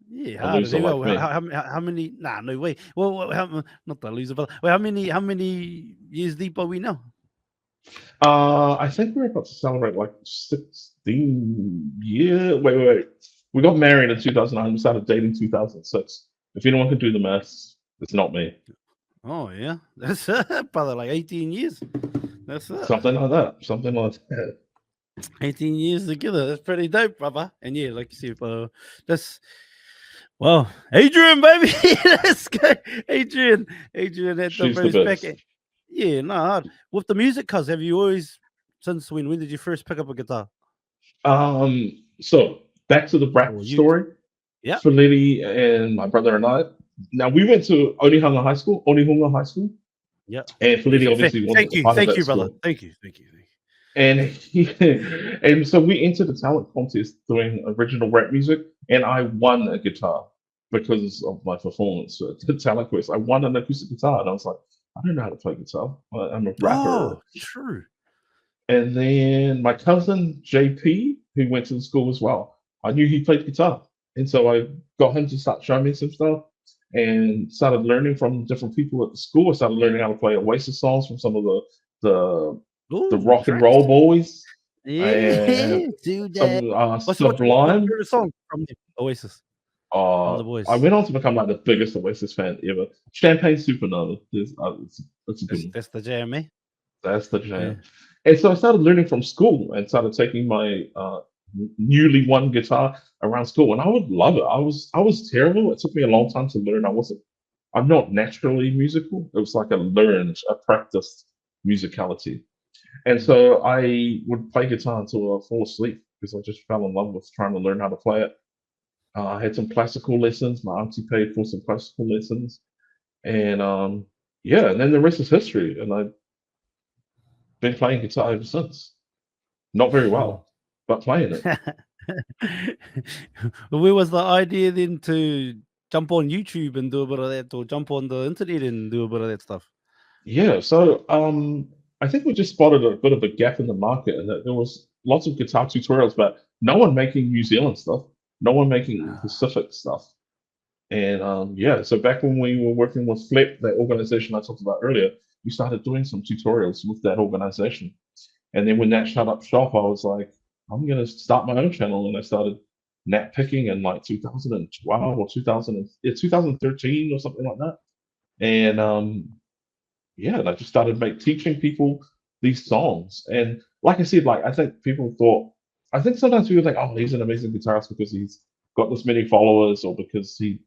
Yeah, a hard as loser hell. like Well, me. How many? Nah, no way. Well, not the loser, but well, how many years deep are we now? I think we're about to celebrate like 16 years. Wait. We got married in 2009. We started dating 2006. If anyone can do the maths, it's not me. Oh yeah, that's it, brother. Like 18 years. That's it. Something like that. Something like that. 18 years together. That's pretty dope, brother. And yeah, like you said, that's well, Adrian, baby. Let's go, Adrian. Adrian at the She's the Bros back. best. Yeah, no, hard. With the music, cuz have you always since when? When did you first pick up a guitar? So back to the rap Or you? story. Yeah. Feleti and my brother and I. Now we went to Onehunga High School, Yeah. and Feleti obviously wasn't Thank a you. part of Thank that you, brother. school. Thank you. Thank you. And and so we entered a talent contest doing original rap music, and I won a guitar because of my performance at the talent quest. I won an acoustic guitar, and I was like, I don't know how to play guitar. I'm a rapper. Oh, true. And then my cousin JP, who went to the school as well, I knew he played guitar, and so I got him to start showing me some stuff, and started learning from different people at the school. I started learning how to play Oasis songs from some of the the Ooh, rock and tracks. roll boys, and Yeah, do that. some What's your Sublime. favorite song from them? Oasis, from the I boys. went on to become like the biggest Oasis fan ever. Champagne Supernova. It's a good one. That's the jam, eh? That's the Yeah. jam. And so I started learning from school and started taking my newly won guitar around school, and I would love it. I was terrible. It took me a long time to learn. I'm not naturally musical. It was like a practiced musicality. And Mm. so I would play guitar until I fall asleep because I just fell in love with trying to learn how to play it. I had some classical lessons. My auntie paid for some classical lessons, and yeah, and then the rest is history. And I've been playing guitar ever since. Not very well, but playing it. Where was the idea then to jump on YouTube and do a bit of that, or jump on the internet and do a bit of that stuff? Yeah, so I think we just spotted a bit of a gap in the market, and that there was lots of guitar tutorials, but no one making New Zealand stuff, no one making Pacific stuff. And yeah, so back when we were working with Flip, that organization I talked about earlier, we started doing some tutorials with that organization. And then when that shut up shop, I was like, I'm gonna start my own channel, and I started NatPicking in like 2012 or 2013 or something like that. And yeah, and I just started teaching people these songs. And like I said, like I think sometimes people think, oh, he's an amazing guitarist because he's got this many followers or because he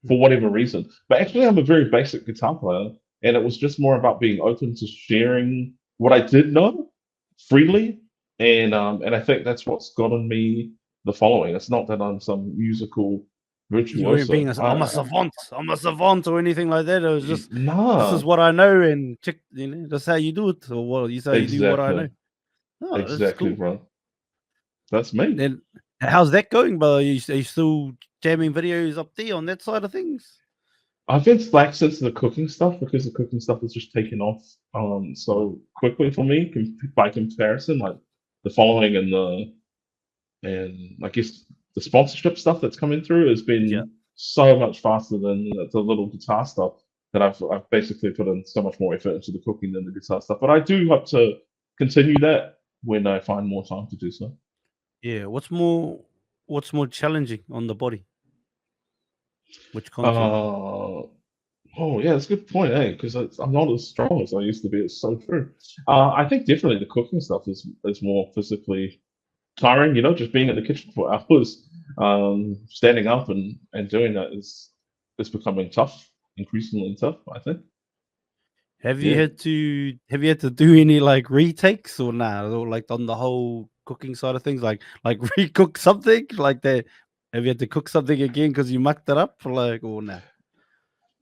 for whatever reason. But actually, I'm a very basic guitar player, and it was just more about being open to sharing what I did know freely, and I think that's what's gotten me the following. It's not that I'm some musical You weren't being virtuoso. I'm a savant or anything like that. It was just this is Nah, what I know, and check, that's how you do it, or what you say you do what I know. exactly, Oh, that's exactly, cool. bro. That's me. Then how's that going, brother? Are you still jamming videos up there on that side of things? I've been slack since the cooking stuff because the cooking stuff has just taken off Oh, so quickly for me by comparison. Like the following and I guess the sponsorship stuff that's coming through has yeah. been so much faster than the little guitar stuff that I've basically put in so much more effort into the cooking than the guitar stuff. But I do hope to continue that when I find more time to do so. Yeah. What's more challenging on the body? Which content? Uh, oh yeah, that's a good point, eh? Because I'm not as strong as I used to be. It's so true. I think definitely the cooking stuff is more physically tiring. Just being in the kitchen for hours, standing up and doing that is becoming tough, increasingly tough. I think. Have you Yeah. had to do any like retakes or nah, or like on the whole cooking side of things? Like recook something like that? Have you had to cook something again because you mucked it up? Like, or nah?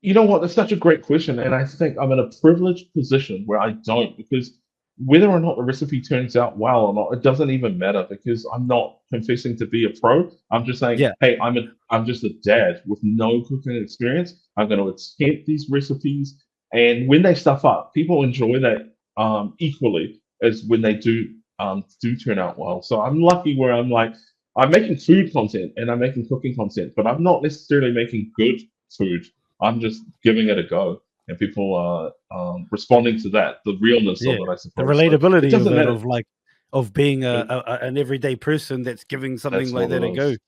You know what? That's such a great question, and I think I'm in a privileged position where I don't, because whether or not the recipe turns out well or not, it doesn't even matter because I'm not confessing to be a pro. I'm just saying, Yeah, hey, I'm just a dad with no cooking experience. I'm going to attempt these recipes, and when they stuff up, people enjoy that equally as when they do turn out well. So I'm lucky where I'm like I'm making food content and I'm making cooking content, but I'm not necessarily making good food. I'm just giving it a go, and people are responding to that, the realness yeah. of it, I The suppose. So it relatability of doesn't it, matter. of like, of being But an everyday person that's giving something that's like what that a it go. is,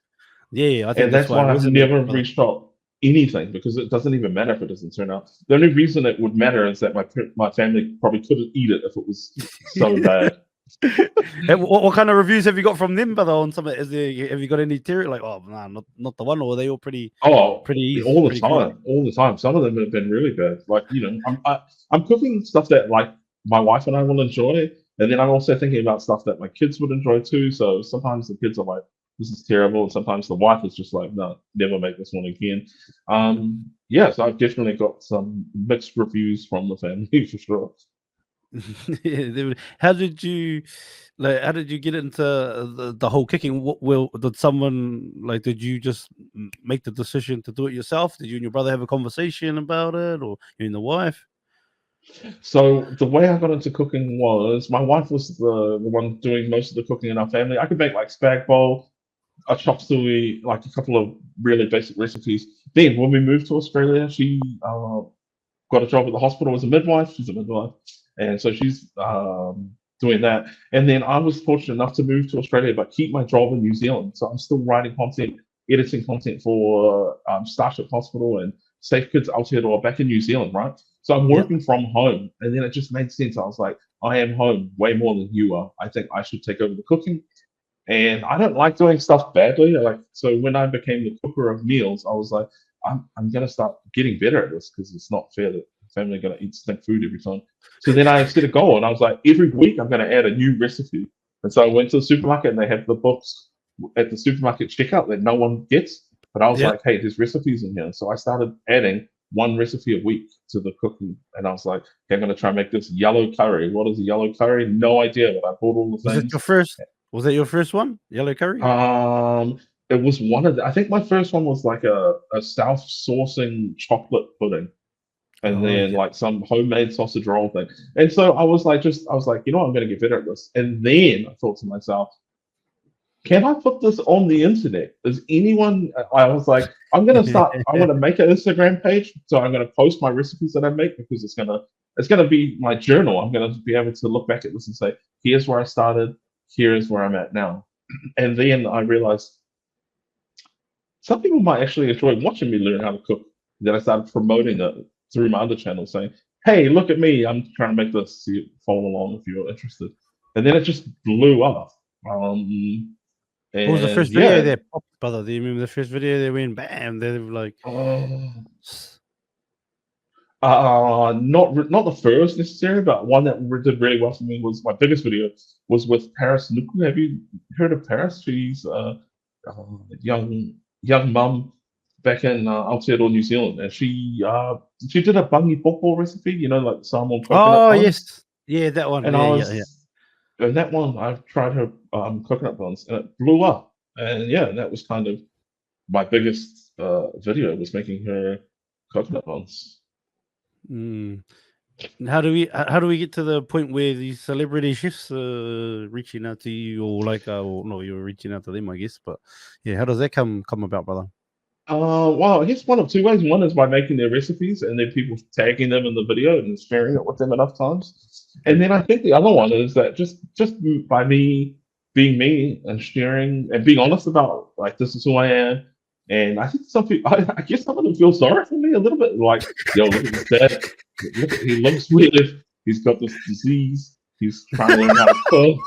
Yeah, I think and that's that's why it why I've resonates, never brother. reached out anything because it doesn't even matter if it doesn't turn out. The only reason it would matter is that my family probably couldn't eat it if it was so bad. Hey, what kind of reviews have you got from them, brother? On some, have you got any theory like, oh nah, not the one, or are they all Oh, pretty easy, all the pretty cool? time, all the time. Some of them have been really bad. Like I'm cooking stuff that like my wife and I will enjoy, and then I'm also thinking about stuff that my kids would enjoy too. So sometimes the kids are like, "This is terrible," and sometimes the wife is just like, "No, never make this one again." Yeah, so I've definitely got some mixed reviews from the family for sure. Yeah, how did you like? How did you get into the whole cooking? What will did someone like? Did you just make the decision to do it yourself? Did you and your brother have a conversation about it, or you and the wife? So the way I got into cooking was my wife was the one doing most of the cooking in our family. I could make like spag bowl, a chop suey, like a couple of really basic recipes. Then when we moved to Australia, she got a job at the hospital as a midwife. She's a midwife, and so she's doing that. And then I was fortunate enough to move to Australia, but keep my job in New Zealand. So I'm still writing content, editing content for Starship Hospital and Safe Kids Aotearoa back in New Zealand, right? So I'm Yeah, working from home, and then it just made sense. I was like, I am home way more than you are. I think I should take over the cooking, and I don't like doing stuff badly. Like so, when I became the cooker of meals, I was like, I'm gonna start getting better at this because it's not fair that the family are gonna eat stink food every time. So then I set a goal, and I was like, every week I'm gonna add a new recipe. And so I went to the supermarket, and they have the books at the supermarket checkout that no one gets. But I was yeah. like, hey, there's recipes in here. So I started adding one recipe a week to the cooking, and I was like, okay, I'm gonna try and make this yellow curry. What is a yellow curry? No idea, but I bought all the Was it your things. first? Was that your first one? Yellow curry? Um, it was one of I think my first one was like a South sourcing chocolate pudding, and Oh then yeah. like some homemade sausage roll thing. And so I was like, you know what, I'm gonna get better at this. And then I thought to myself, can I put this on the internet? Is anyone? I was like, I'm gonna start. I want to make an Instagram page, so I'm gonna post my recipes that I make because it's gonna be my journal. I'm gonna be able to look back at this and say, here's where I started, here's where I'm at now. And then I realized some people might actually enjoy watching me learn how to cook. Then I started promoting it through my other channel, saying, "Hey, look at me! I'm trying to make this. You follow along if you're interested." And then it just blew up. What was the And first video yeah, that popped, brother? Do you remember the first video they went bam? They were like, uh, s- not the first necessarily, but one that did really well for me was my biggest video was with Paris Nuku. Have you heard of Paris? She's a young mum back in Aotearoa, New Zealand, and she did a bungy popo recipe, you know, like salmon coconut oh buns. yes, yeah, that one. And Yeah, yeah, yeah. that one I've tried her coconut buns, and it blew up. And yeah, that was kind of my biggest video was making her coconut buns. Mm. And how do we get to the point where these celebrity chefs reaching out to you, or like or no, you're reaching out to them, I guess. But yeah, how does that come about, brother? Well, I guess one of two ways. One is by making their recipes and then people tagging them in the video and sharing it with them enough times. And Yeah. then I think the other one is that just by me being me and sharing and being honest about like this is who I am. And I think some people, I guess some of them feel sorry for me a little bit. Like, yo, look at this dad. Look at he looks weird. He's got this disease. He's trying to learn how to cook.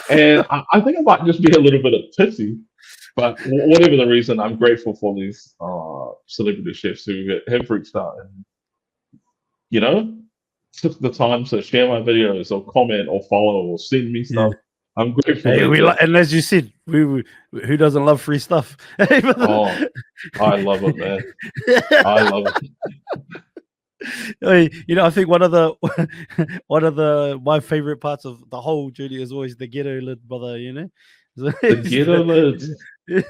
And I think I might just be a little bit of pity, but whatever the reason, I'm grateful for these celebrity chefs who have reached out and took the time to share my videos or comment or follow or send me Yeah. stuff. I'm grateful. Hey, That, we yeah. like, and as you said, we who doesn't love free stuff? Oh, I love it, man. I love it. Hey, I think one of the my favorite parts of the whole journey is always the ghetto lid, brother. So The it's ghetto lids. and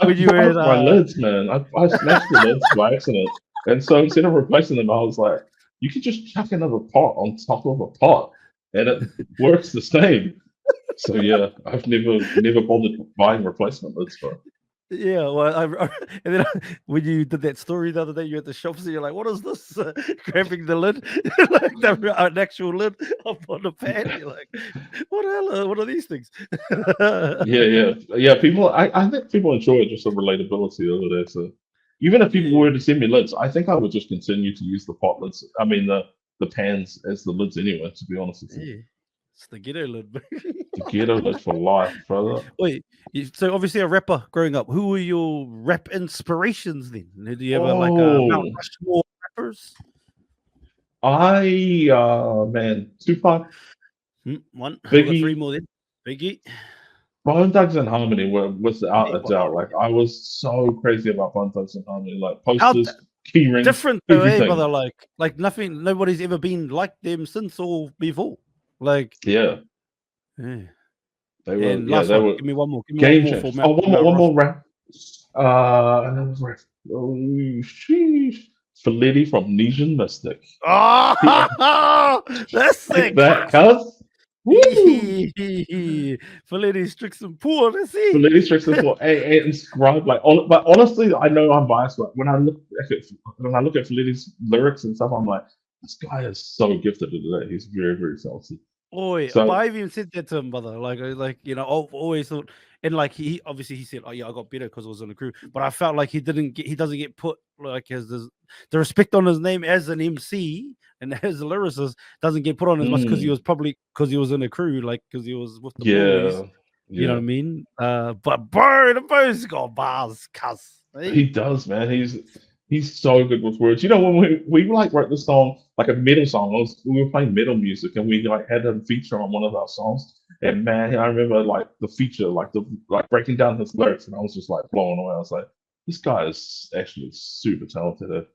I when you were broke my lids, man. I smashed the lids by accident. And so instead of replacing them, I was like, you could just chuck another pot on top of a pot and it works the same. So yeah, I've never bothered buying replacement lids for it. Yeah, well, and then when you did that story the other day, you're at the shops and you're like, "What is this?" Grabbing the lid, like an actual lid up on the pan. You're like, "What the hell? What are these things?" Yeah. I think people enjoy just the relatability of it. So even if people Yeah, were to send me lids, I think I would just continue to use the pot lids. I mean the pans as the lids anyway. To be honest with you, yeah, it's the ghetto lid. the ghetto lid for life, brother. Wait, so obviously a rapper growing up. Who were your rap inspirations then? Do you have like a Mount Oh, Rushmore rappers? man, Tupac, One. We got three Biggie, more then. Biggie. Bone Thugs and Harmony were without Yeah, a doubt. Like I was so crazy about Bone Thugs and Harmony, like how posters, key rings, different though, eh, everything. brother? Like nothing. Nobody's ever been like them since or before. Like, Yeah, yeah. they were. And Yeah, last they one. were Give me one more. Give me one game more for changers. Oh, Mount one Rushmore. more rap. Another rap. Oh, sheesh. Feleti from Nesian Mystik. Oh, that's Take sick. that, cuz. Woo! Feleti strict and poor. Let's see. Feleti Strix is what and Scribe like. But honestly, I know I'm biased. But when I look at Feleti's lyrics and stuff, I'm like, this guy is so gifted at it. He's very very talented. Oi, but So I've even said that to him, brother. Like I've always thought, and like he obviously he said, "Oh yeah, I got better because I was on the crew." But I felt like he doesn't get put like as the respect on his name as an MC and as a lyricist doesn't get put on as much because he mm, was probably because he was in a crew, like because he was with the boys. yeah, You know what I yeah. mean? But bro, the bro's got bars, cuss. He Hey? does, man. He's so good with words. You know, when we like wrote the song, like a metal song, we were playing metal music and we like had a feature on one of our songs. And man, I remember like the feature, like breaking down his lyrics, and I was just like blown away. I was like, this guy is actually super talented.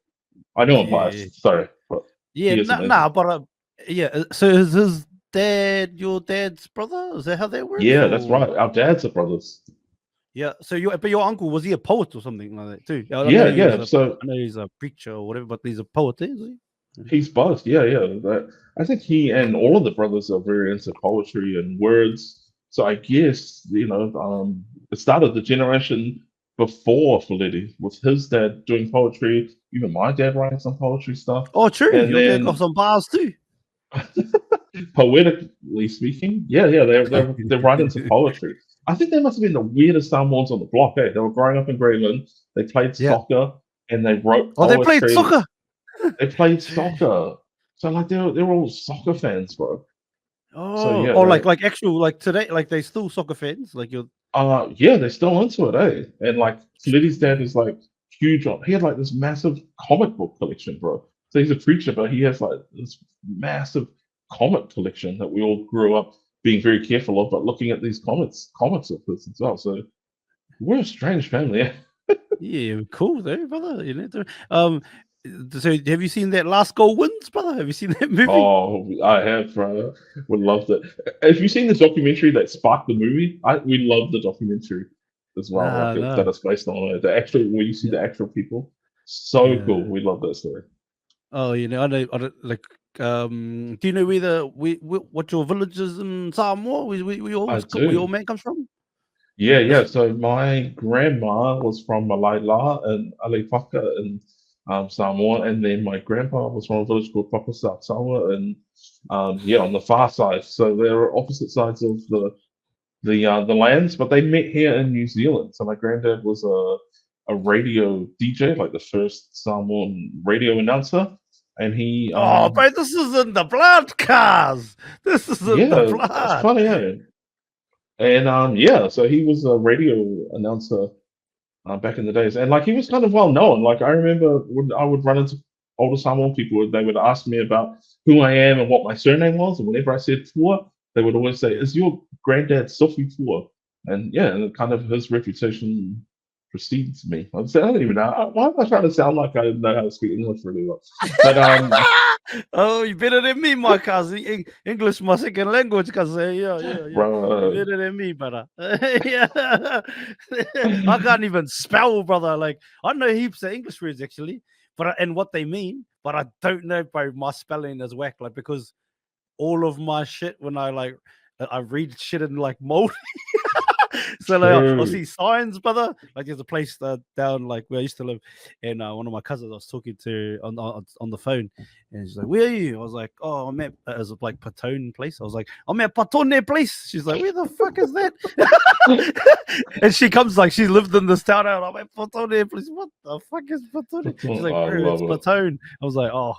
I know I'm Yeah, biased, sorry, but yeah, he is amazing. nah, but yeah. So is his dad your dad's brother? Is that how that works? Yeah, that's Or right. Our dads are brothers. yeah, so your uncle, was he a poet or something like that too? Yeah, yeah. So I know he's a preacher or whatever, but he's a poet, is he? Yeah. he's both. Yeah. I think he and all of the brothers are very into poetry and words. So I guess it started the generation before Feleti with his dad doing poetry. Even my dad writing some poetry stuff, Oh, true. and Your dad got then some bars too. poetically speaking, yeah, they're right into poetry. I think they must have been the weirdest Samoans on the block. They were growing up in Greenland. They played Yeah. soccer and they wrote Oh, they played poetry. soccer. They played soccer. So like they're all soccer fans, bro. So Oh, yeah, or like actual like today, like they still soccer fans. Like you're yeah, they're still into it, eh? And like Liddy's dad is like huge on he had like this massive comic book collection, bro. So he's a preacher, but he has like this massive comic collection that we all grew up being very careful of, but looking at these comics of this as well. So we're a strange family, eh? yeah, cool though, brother. So have you seen that Last Goal Wins, brother? Have you seen that movie? Oh, I have, bro. We loved it. Have you seen the documentary that sparked the movie? We love the documentary as well. Like Nah, that no. is based on it. The actual where you see Yeah, the actual people. So yeah. cool. We love that story. Oh, I don't like. Do you know what your village is in Samoa? I Where your do. man comes from? Yeah. So my grandma was from Malaila and Alipaka in Samoa, and then my grandpa was from a village called Papasa Samoa, and on the far side. So they're opposite sides of the lands, but they met here in New Zealand. So my granddad was a radio DJ, like the first Samoan radio announcer, and he Oh, bro, this is in the blood, cars. This is in the yeah, it's blood. funny, eh? And so he was a radio announcer back in the days, and like he was kind of well known. Like I remember when I would run into older Samoan people, they would ask me about who I am and what my surname was, and whenever I said Pua, they would always say, Yeah. "Is your granddad Sophie Pua?" And yeah, and kind of his reputation precedes me. I don't even know why am I trying to sound like I know how to speak English really well. But Oh, you better than me, my cousin. English, my second language, cousin. Yeah. You bro, better than me, brother. Yeah. I can't even spell, brother. Like, I know heaps of English words, actually, and what they mean, but I don't know, bro. My spelling is whack, like, because all of my shit, when I read shit in, like, mold. So like, I'll true. see signs, brother. Like there's a place down like where I used to live, and one of my cousins I was talking to on the phone, and she's like, "Where are you?" I was like, "Oh, I'm at it was like Patone place." I was like, "I'm at Patone place." She's like, "Where the fuck is that?" And she comes like she lived in this town, and I'm at Patone place. What the fuck is Patone? She's like, I "Bro, it's love it. Patone." I was like, "Oh,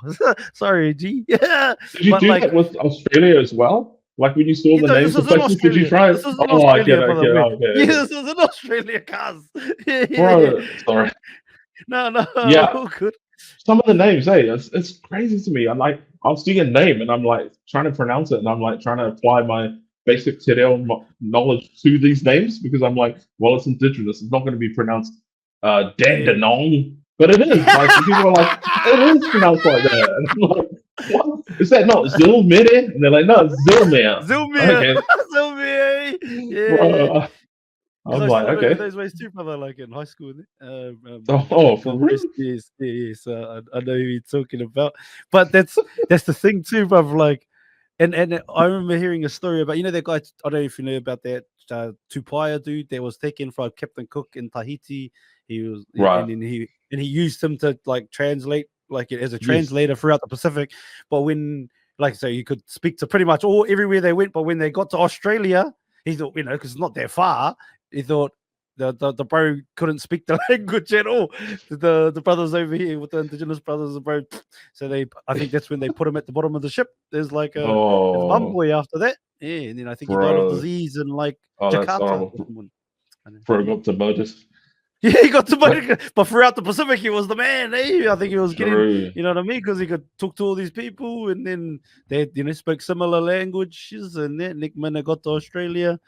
sorry, G." Yeah, Did you but do like. that with Australia as well? Like when you saw the This names of was in places, did you Australia. try This it? was in Oh, I get Australia, it, I brother. get it. Wait. Okay, Yeah, okay. this was in Australia, cuz. Yeah. Bro, sorry. No, Yeah, all good. some of the names, hey, it's crazy to me. I'm like, I'll see a name and I'm like trying to pronounce it, and I'm like trying to apply my basic Te Reo knowledge to these names because I'm like, well, it's indigenous. It's not going to be pronounced Yeah. Dandenong, but it is. Like, and people are like, it is pronounced like that, and I'm like, what is that? Not Zilmere? And they're like, no, it's Zilmer. Zilmere. Okay, Zilmere. Yeah. bro. Because I'm I like, still remember okay. those ways too, brother, like in high school. Oh, for God real? rest yes. I know who you're talking about. But that's the thing too, brother. Like, and I remember hearing a story about, that guy, I don't know if you know about that Tupaia dude that was taken from Captain Cook in Tahiti. He was, Right. and then he used him to like translate, like as a Yes. translator throughout the Pacific. But when, like, so you could speak to pretty much everywhere they went. But when they got to Australia, he thought, because it's not that far, he thought the bro couldn't speak the language at all. The brothers over here with the indigenous brothers, bro. So I think that's when they put him at the bottom of the ship. There's like a Oh, bumboy after that. Yeah, and then I think he died of bro. disease in like Oh, that's Jakarta or horrible. someone. I know, Bro yeah. got demoted. Yeah, he got to What? but throughout the Pacific, he was the man. Eh? I think he was getting, True. you know what I mean, because he could talk to all these people, and then they, spoke similar languages, and then Nick Minna got to Australia.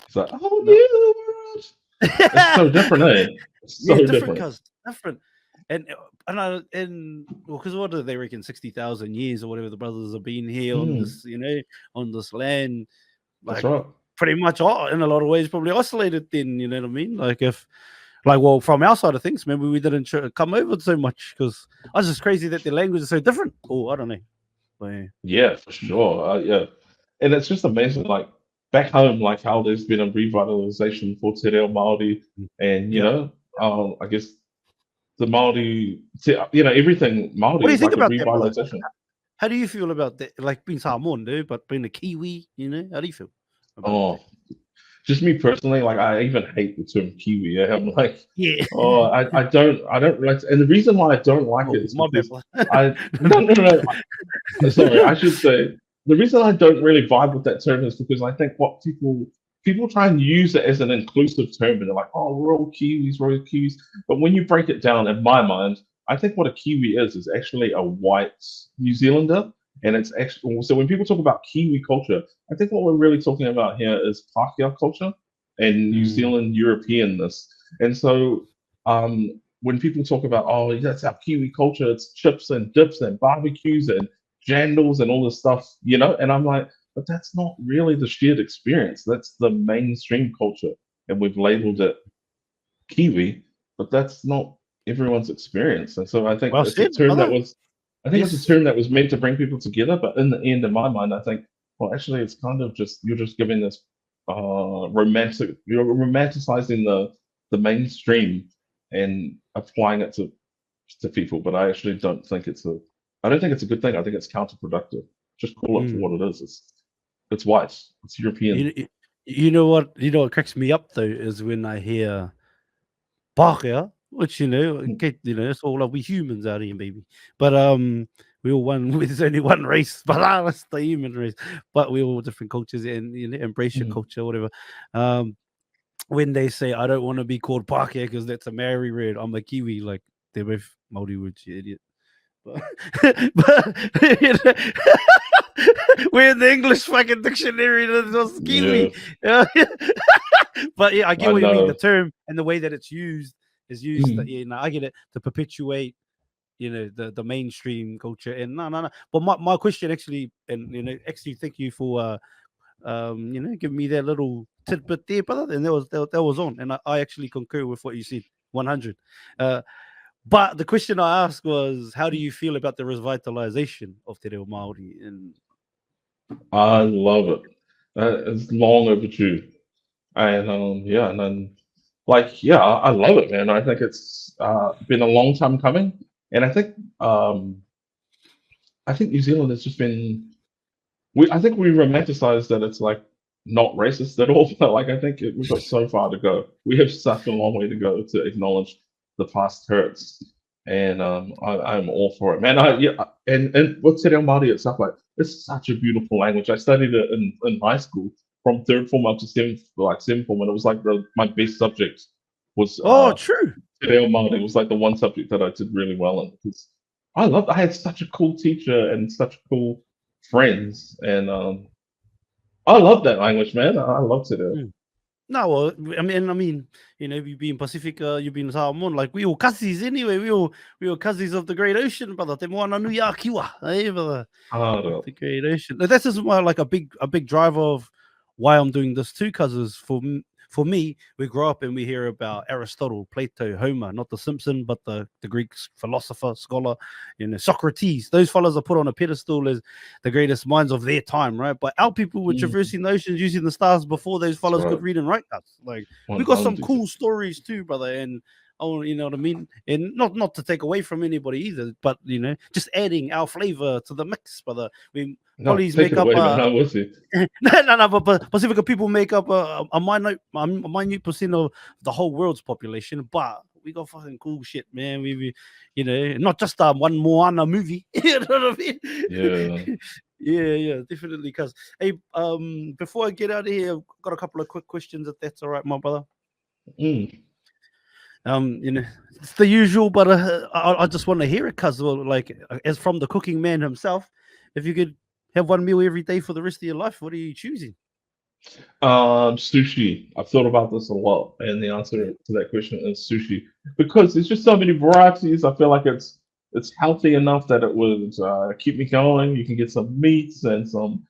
It's like, oh, No, new world. It's so different, eh? It's so yeah, different, different. cuz different, and well, because what do they reckon, 60,000 years or whatever the brothers have been here on Mm, this, on this land, that's like right. pretty much in a lot of ways probably isolated. Then you know what I mean, like if. Like, well, from our side of things, maybe we didn't come over so much because I was just crazy that the language is so different. Oh, I don't know. But, yeah. Yeah, for sure. Yeah. And it's just amazing, like, back home, like, how there's been a revitalization for Te Reo Māori and, Yeah. I guess the Māori, everything What Māori do you is think like a about that, brother? revitalization. How do you feel about that? Like being Samoan, dude, but being a Kiwi, how do you feel about that? Oh, just me personally, like I even hate the term Kiwi. Yeah? I'm like, Yeah. oh, I don't like, and the reason why I don't like it Oh, is my bad, because brother. I no. Sorry, I should say the reason I don't really vibe with that term is because I think what people try and use it as an inclusive term, and they're like, oh, we're all Kiwis. But when you break it down, in my mind, I think what a Kiwi is actually a white New Zealander. And it's actually so when people talk about Kiwi culture, I think what we're really talking about here is Pākehā culture and New Mm. Zealand Europeanness. And so when people talk about, oh, that's our Kiwi culture, it's chips and dips and barbecues and jandals and all this stuff, and I'm like, but that's not really the shared experience. That's the mainstream culture. And we've labeled it Kiwi, but that's not everyone's experience. And so I think Well it's a said, term that brother. was, I think it's a Yes. term that was meant to bring people together. But in the end, in my mind, I think, well, actually, it's kind of just you're just giving this you're romanticizing the mainstream and applying it to people. But I actually I don't think it's a good thing. I think it's counterproductive. Just call it for Mm. what it is. It's white. It's You, European. you you know what? You know what cracks me up though is when I hear Pākehā, which it's all like we humans out here, baby. But we all one. There's only one race, but that's the human race. But we all different cultures and embrace your Mhm. culture, whatever. Um, when they say I don't want to be called Pākehā because that's a Maori word, I'm a Kiwi. Like they're both Maori words, you idiot. But, but We're in the English fucking dictionary. That's what's Yeah, Kiwi. But yeah, I get I what you mean. The know. term and the way that it's used is used. That, Mm. you know, I get it, to perpetuate, you know, the mainstream culture. And no. But my question actually, and you know, actually, thank you for you know, give me that little tidbit there, brother. And that was on, and I actually concur with what you said, 100. But the question I asked was, how do you feel about the revitalization of Te Reo Māori? And I love it. It's long overdue. And yeah, and then like yeah, I love it, man. I think it's been a long time coming, and um, I think New Zealand has just been I think we romanticize that it's like not racist at all, but like I think we've got so far to go. We have such a long way to go to acknowledge the past hurts, and I'm all for it, man. And with Te Reo Māori itself, like it's such a beautiful language. I studied it in high school from third form up to seventh form, and it was like my best subject was oh, true. Te Reo Māori. It was like the one subject that I did really well in because I had such a cool teacher and such cool friends, and I love that language, man. I love it. Mm. No, well, I mean, you know, you being Pacifica, you being Samoan, like we all cousins anyway. We all cousins of the Great Ocean, brother. Te moana nui a kiwa, eh, brother, of the Great Ocean. That's just my like a big driver of why I'm doing this too, cause for me, we grow up and we hear about Aristotle, Plato, Homer, not the Simpson, but the Greek philosopher, scholar, you know, Socrates. Those fellas are put on a pedestal as the greatest minds of their time, right? But our people were traversing the oceans using the stars before those fellas Right. could read and write us. Like we got some 100. cool stories too, brother. And oh, you know what I mean? And not to take away from anybody either, but you know, just adding our flavor to the mix, brother. We No, Polly's take make it up away, man. I'm with you. no, but Pacifica people make up a minute percent of the whole world's population, but we got fucking cool shit, man. We you know, not just one Moana movie. You know what I mean? Yeah. Yeah, definitely. Cause hey, before I get out of here, I've got a couple of quick questions, if that's all right, my brother. Mm. You know, it's the usual, but I just want to hear it, cause well, like as from the cooking man himself, if you could have one meal every day for the rest of your life, what are you choosing? Sushi. I've thought about this a lot, and the answer to that question is sushi because there's just so many varieties. I feel like it's healthy enough that it would keep me going. You can get some meats and some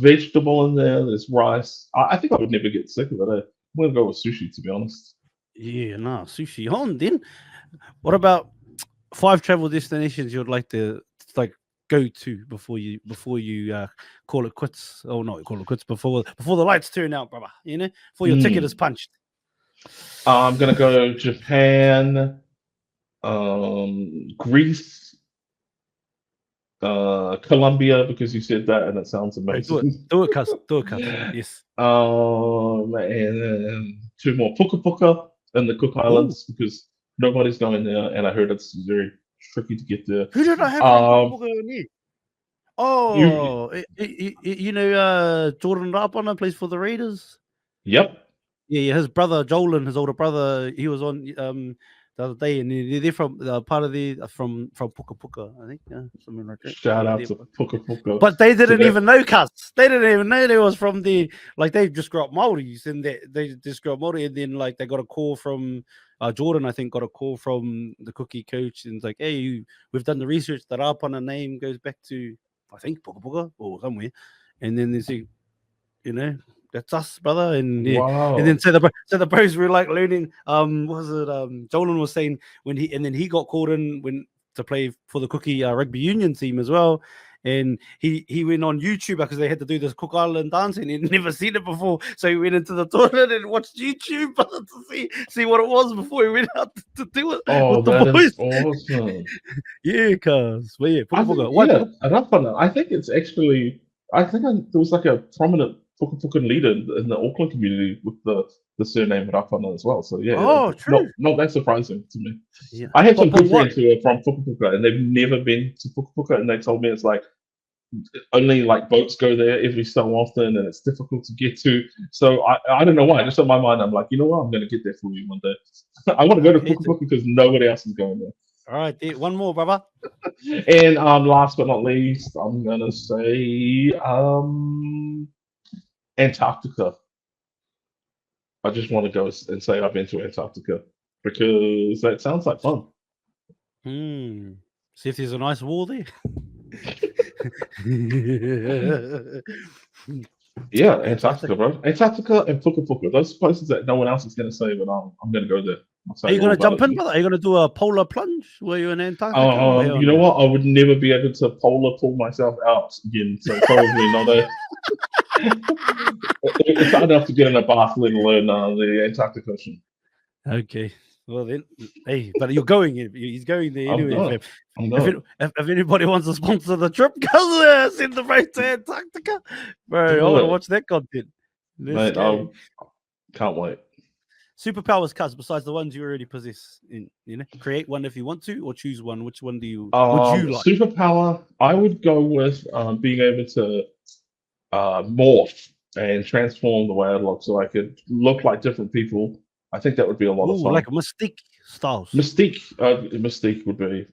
vegetable in there. There's rice. I think I would never get sick of it. I'm gonna go with sushi, to be honest. Yeah, no, sushi. On then. What about 5 travel destinations you'd like to like go to before you call it quits? Oh no, call it quits before the lights turn out, brother. You know, before your ticket is Mm. punched. I'm gonna go Japan, Greece, Colombia because you said that and it sounds Hey, amazing. do it, cuz. Yes. And then two more, Puka Puka and the Cook Oh, Islands because nobody's going there, and I heard it's very tricky to get there. who did I have from Um, Pukapuka on here? you, Oh, you know, Jordan Rapana plays for the Raiders. yep, Yeah, his brother Jolan, his older brother, he was on the other day, and they're from part of the from Puka Puka, I think, yeah, something like that. shout Yeah, out to Puka Puka. but they So didn't that, even know cuz. They didn't even know they was from the like they just grew up Maoris, and they just grew up Maori, and then like they got a call from Jordan, I think, got a call from the cookie coach, and it's like, hey, we've done the research. That Rapana name goes back to, I think, Puka Puka or somewhere, and then they say, you know, that's us, brother. And yeah, and then wow. so the bros were like learning. What was it? Jolan was saying when he got called in when to play for the Cookie rugby union team as well. And he went on YouTube because they had to do this Cook Island dancing. He'd never seen it before, so he went into the toilet and watched YouTube to see what it was before he went out to do it Oh, with the that is boys. awesome. Yeah, cuz. But yeah, I Puka think, Puka. Why yeah, Puka? Rafana. I think it's actually, there was like a prominent Puka leader in the Auckland community with the surname Rafana as well. So yeah, Oh, not true. not that surprising to me. Yeah, I have some but good what? friends who are from Puka and they've never been to Puka and they told me it's like only like boats go there every so often, and it's difficult to get to. So I don't know why. Just on my mind, I'm like, you know what? I'm going to get there for you one day. I want to go to Okay, Puka because nobody else is going there. All right, one more, brother. And last but not least, I'm gonna say Antarctica. I just want to go and say I've been to Antarctica because that sounds like fun. See if there's a nice wall there. Yeah, Antarctica, bro. Antarctica and Puka Puka. Those places that no one else is gonna say, but I'm gonna go there. Are you gonna jump in, brother? Are you gonna do a polar plunge where you're in Antarctica? You know what? I would never be able to polar pull myself out again, so probably not a. It's hard enough to get in a bath, let alone the Antarctic Ocean. Okay. Well then, hey, but you're going. He's going there anyway. If anybody wants to sponsor the trip, guys, send the right to Antarctica, bro. I want to watch that content. Mate, I can't wait. Superpowers, cuz besides the ones you already possess, create one if you want to, or choose one. Which one would you like? Superpower, I would go with being able to morph and transform the way I look, so I could look like different people. I think that would be a lot of fun. Like Mystik styles. Mystique would be.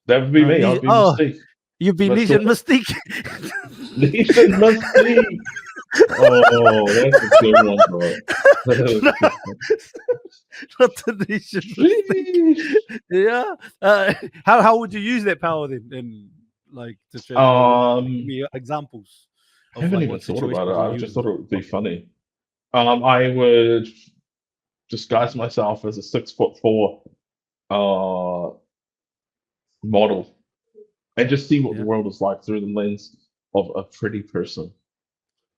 That would be me. I'd be Mystique. You'd be Nesian Mystik. Nesian Mystik. Oh, that's a good one, bro. Not the Nesian Mystik. Yeah. How would you use that power then? And like to give me examples. I haven't even thought about it. I just thought it would be funny. I would disguise myself as a 6'4" model and just see what the world is like through the lens of a pretty person.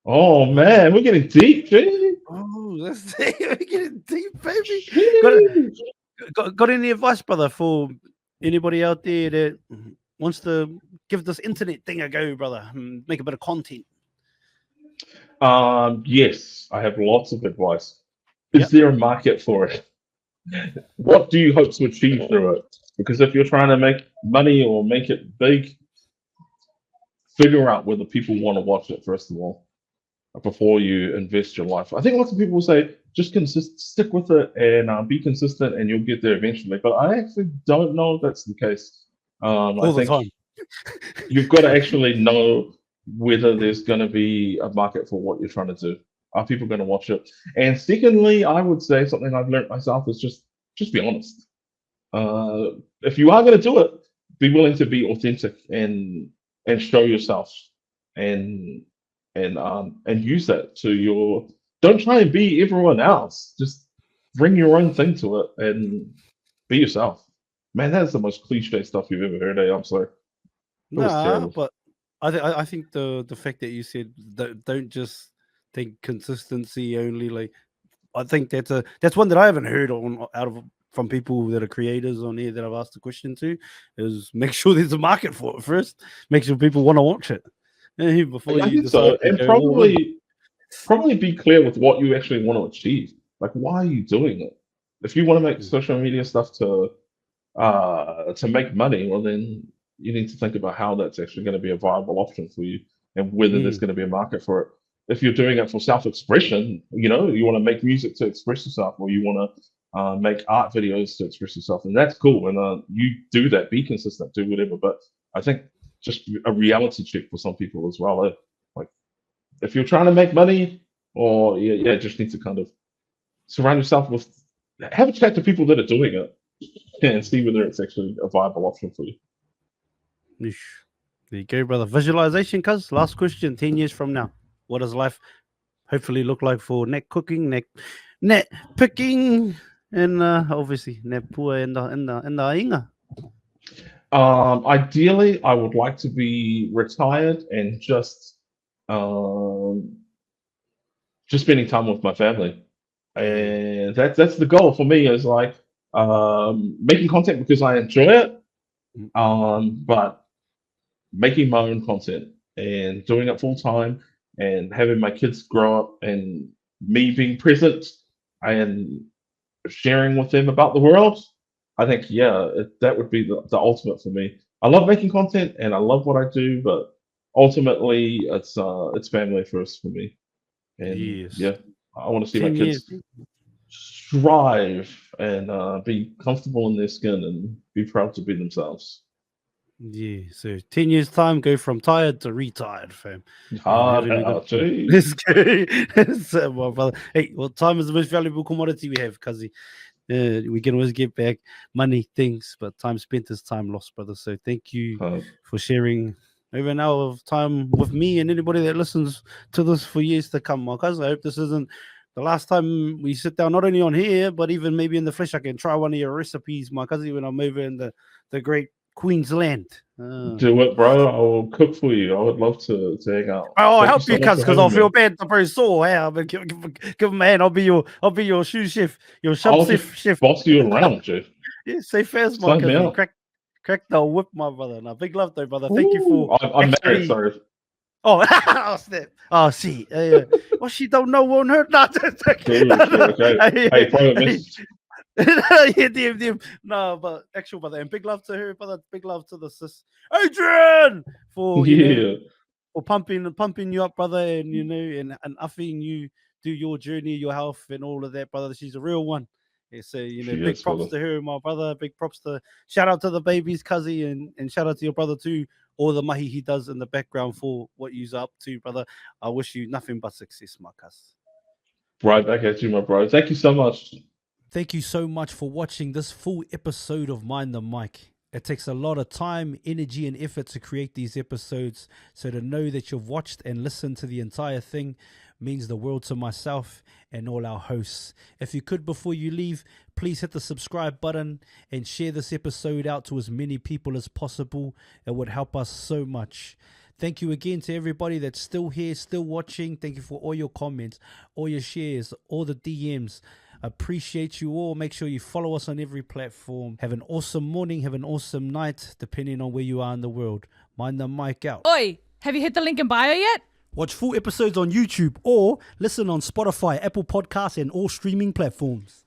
Oh man, we're getting deep, baby. Oh, we're getting deep, baby. Got any advice, brother, for anybody out there that wants to give this internet thing a go, brother, and make a bit of content? Yes, I have lots of advice. Is there a market for it? What do you hope to achieve through it? Because if you're trying to make money or make it big, figure out whether people want to watch it first of all before you invest your life. I think lots of people will say just stick with it and be consistent, and you'll get there eventually. But I actually don't know if that's the case. I think you've got to actually know whether there's going to be a market for what you're trying to do. Are people going to watch it? And secondly, I would say something I've learned myself is just be honest. If you are going to do it, be willing to be authentic and show yourself and use that to your. Don't try and be everyone else. Just bring your own thing to it and be yourself. Man, that's the most cliche stuff you've ever heard. I'm sorry. No, but I think the fact that you said don't just think consistency only, like I think that's one that I haven't heard from people that are creators on here that I've asked the question to, is make sure there's a market for it first. Make sure people want to watch it before you decide. And probably be clear with what you actually want to achieve. Like, why are you doing it? If you want to make social media stuff to make money, well then you need to think about how that's actually going to be a viable option for you and whether there's going to be a market for it. If you're doing it for self-expression, you want to make music to express yourself, or you want to make art videos to express yourself, and that's cool. And you do that, be consistent, do whatever. But I think just a reality check for some people as well. Like, if you're trying to make money, or just need to kind of surround yourself with, have a chat to people that are doing it, and see whether it's actually a viable option for you. There you go, brother. Visualization, cuz. Last question. 10 years from now, what does life hopefully look like for Nat Cooking, Nat Picking, and obviously Nat Pua and the Ainga? Ideally, I would like to be retired and just spending time with my family, and that's the goal for me. Is like making content because I enjoy it, but making my own content and doing it full time, and having my kids grow up and me being present and sharing with them about the world. I think, that would be the ultimate for me. I love making content and I love what I do, but ultimately it's family first for me. And I want to see my kids. strive and be comfortable in their skin and be proud to be themselves. Yeah, so 10 years time, go from tired to retired, fam. Hard Having a out, good geez. Let's go. So, my brother. Hey, well, time is the most valuable commodity we have, cuz we can always get back money, things, but time spent is time lost, brother. So thank you for sharing over an hour of time with me and anybody that listens to this for years to come, my cousin. I hope this isn't the last time we sit down, not only on here, but even maybe in the flesh. I can try one of your recipes, my cousin, when I'm over in the great Queensland. Do it, bro. I will cook for you. I would love to hang out. I'll Thank help so you, much cuz, for because I having feel me. bad. The bro sore. Hey, but give him a hand. I'll be your shoe chef, your I'll Shubz just chef. boss you around, Jeff. Yeah, say fast, my Sign me cousin. up. Crack the whip, my brother. Now, big love, though, brother. Thank you for I'm married, sorry. Oh, oh, snap. Oh, see. What she don't know won't hurt. No, Okay. Hey, private message. Yeah, DM. No, but actual brother, and big love to her, brother. Big love to the sis, Adrian, for for pumping you up, brother, and and upping you through your journey, your health, and all of that, brother. She's a real one. Yeah, so big props to her, my brother. Big props to shout out to the babies, Cuzzy, and shout out to your brother too. All the mahi he does in the background for what you're up to, brother. I wish you nothing but success, my cuz. Right back at you, my bro. Thank you so much. Thank you so much for watching this full episode of Mind the Mic. It takes a lot of time, energy, and effort to create these episodes. So to know that you've watched and listened to the entire thing means the world to myself and all our hosts. If you could, before you leave, please hit the subscribe button and share this episode out to as many people as possible. It would help us so much. Thank you again to everybody that's still here, still watching. Thank you for all your comments, all your shares, all the DMs. Appreciate you all. Make sure you follow us on every platform. Have an awesome morning. Have an awesome night, depending on where you are in the world. Mind the mic out. Oi, have you hit the link in bio yet? Watch full episodes on YouTube or listen on Spotify, Apple Podcasts, and all streaming platforms.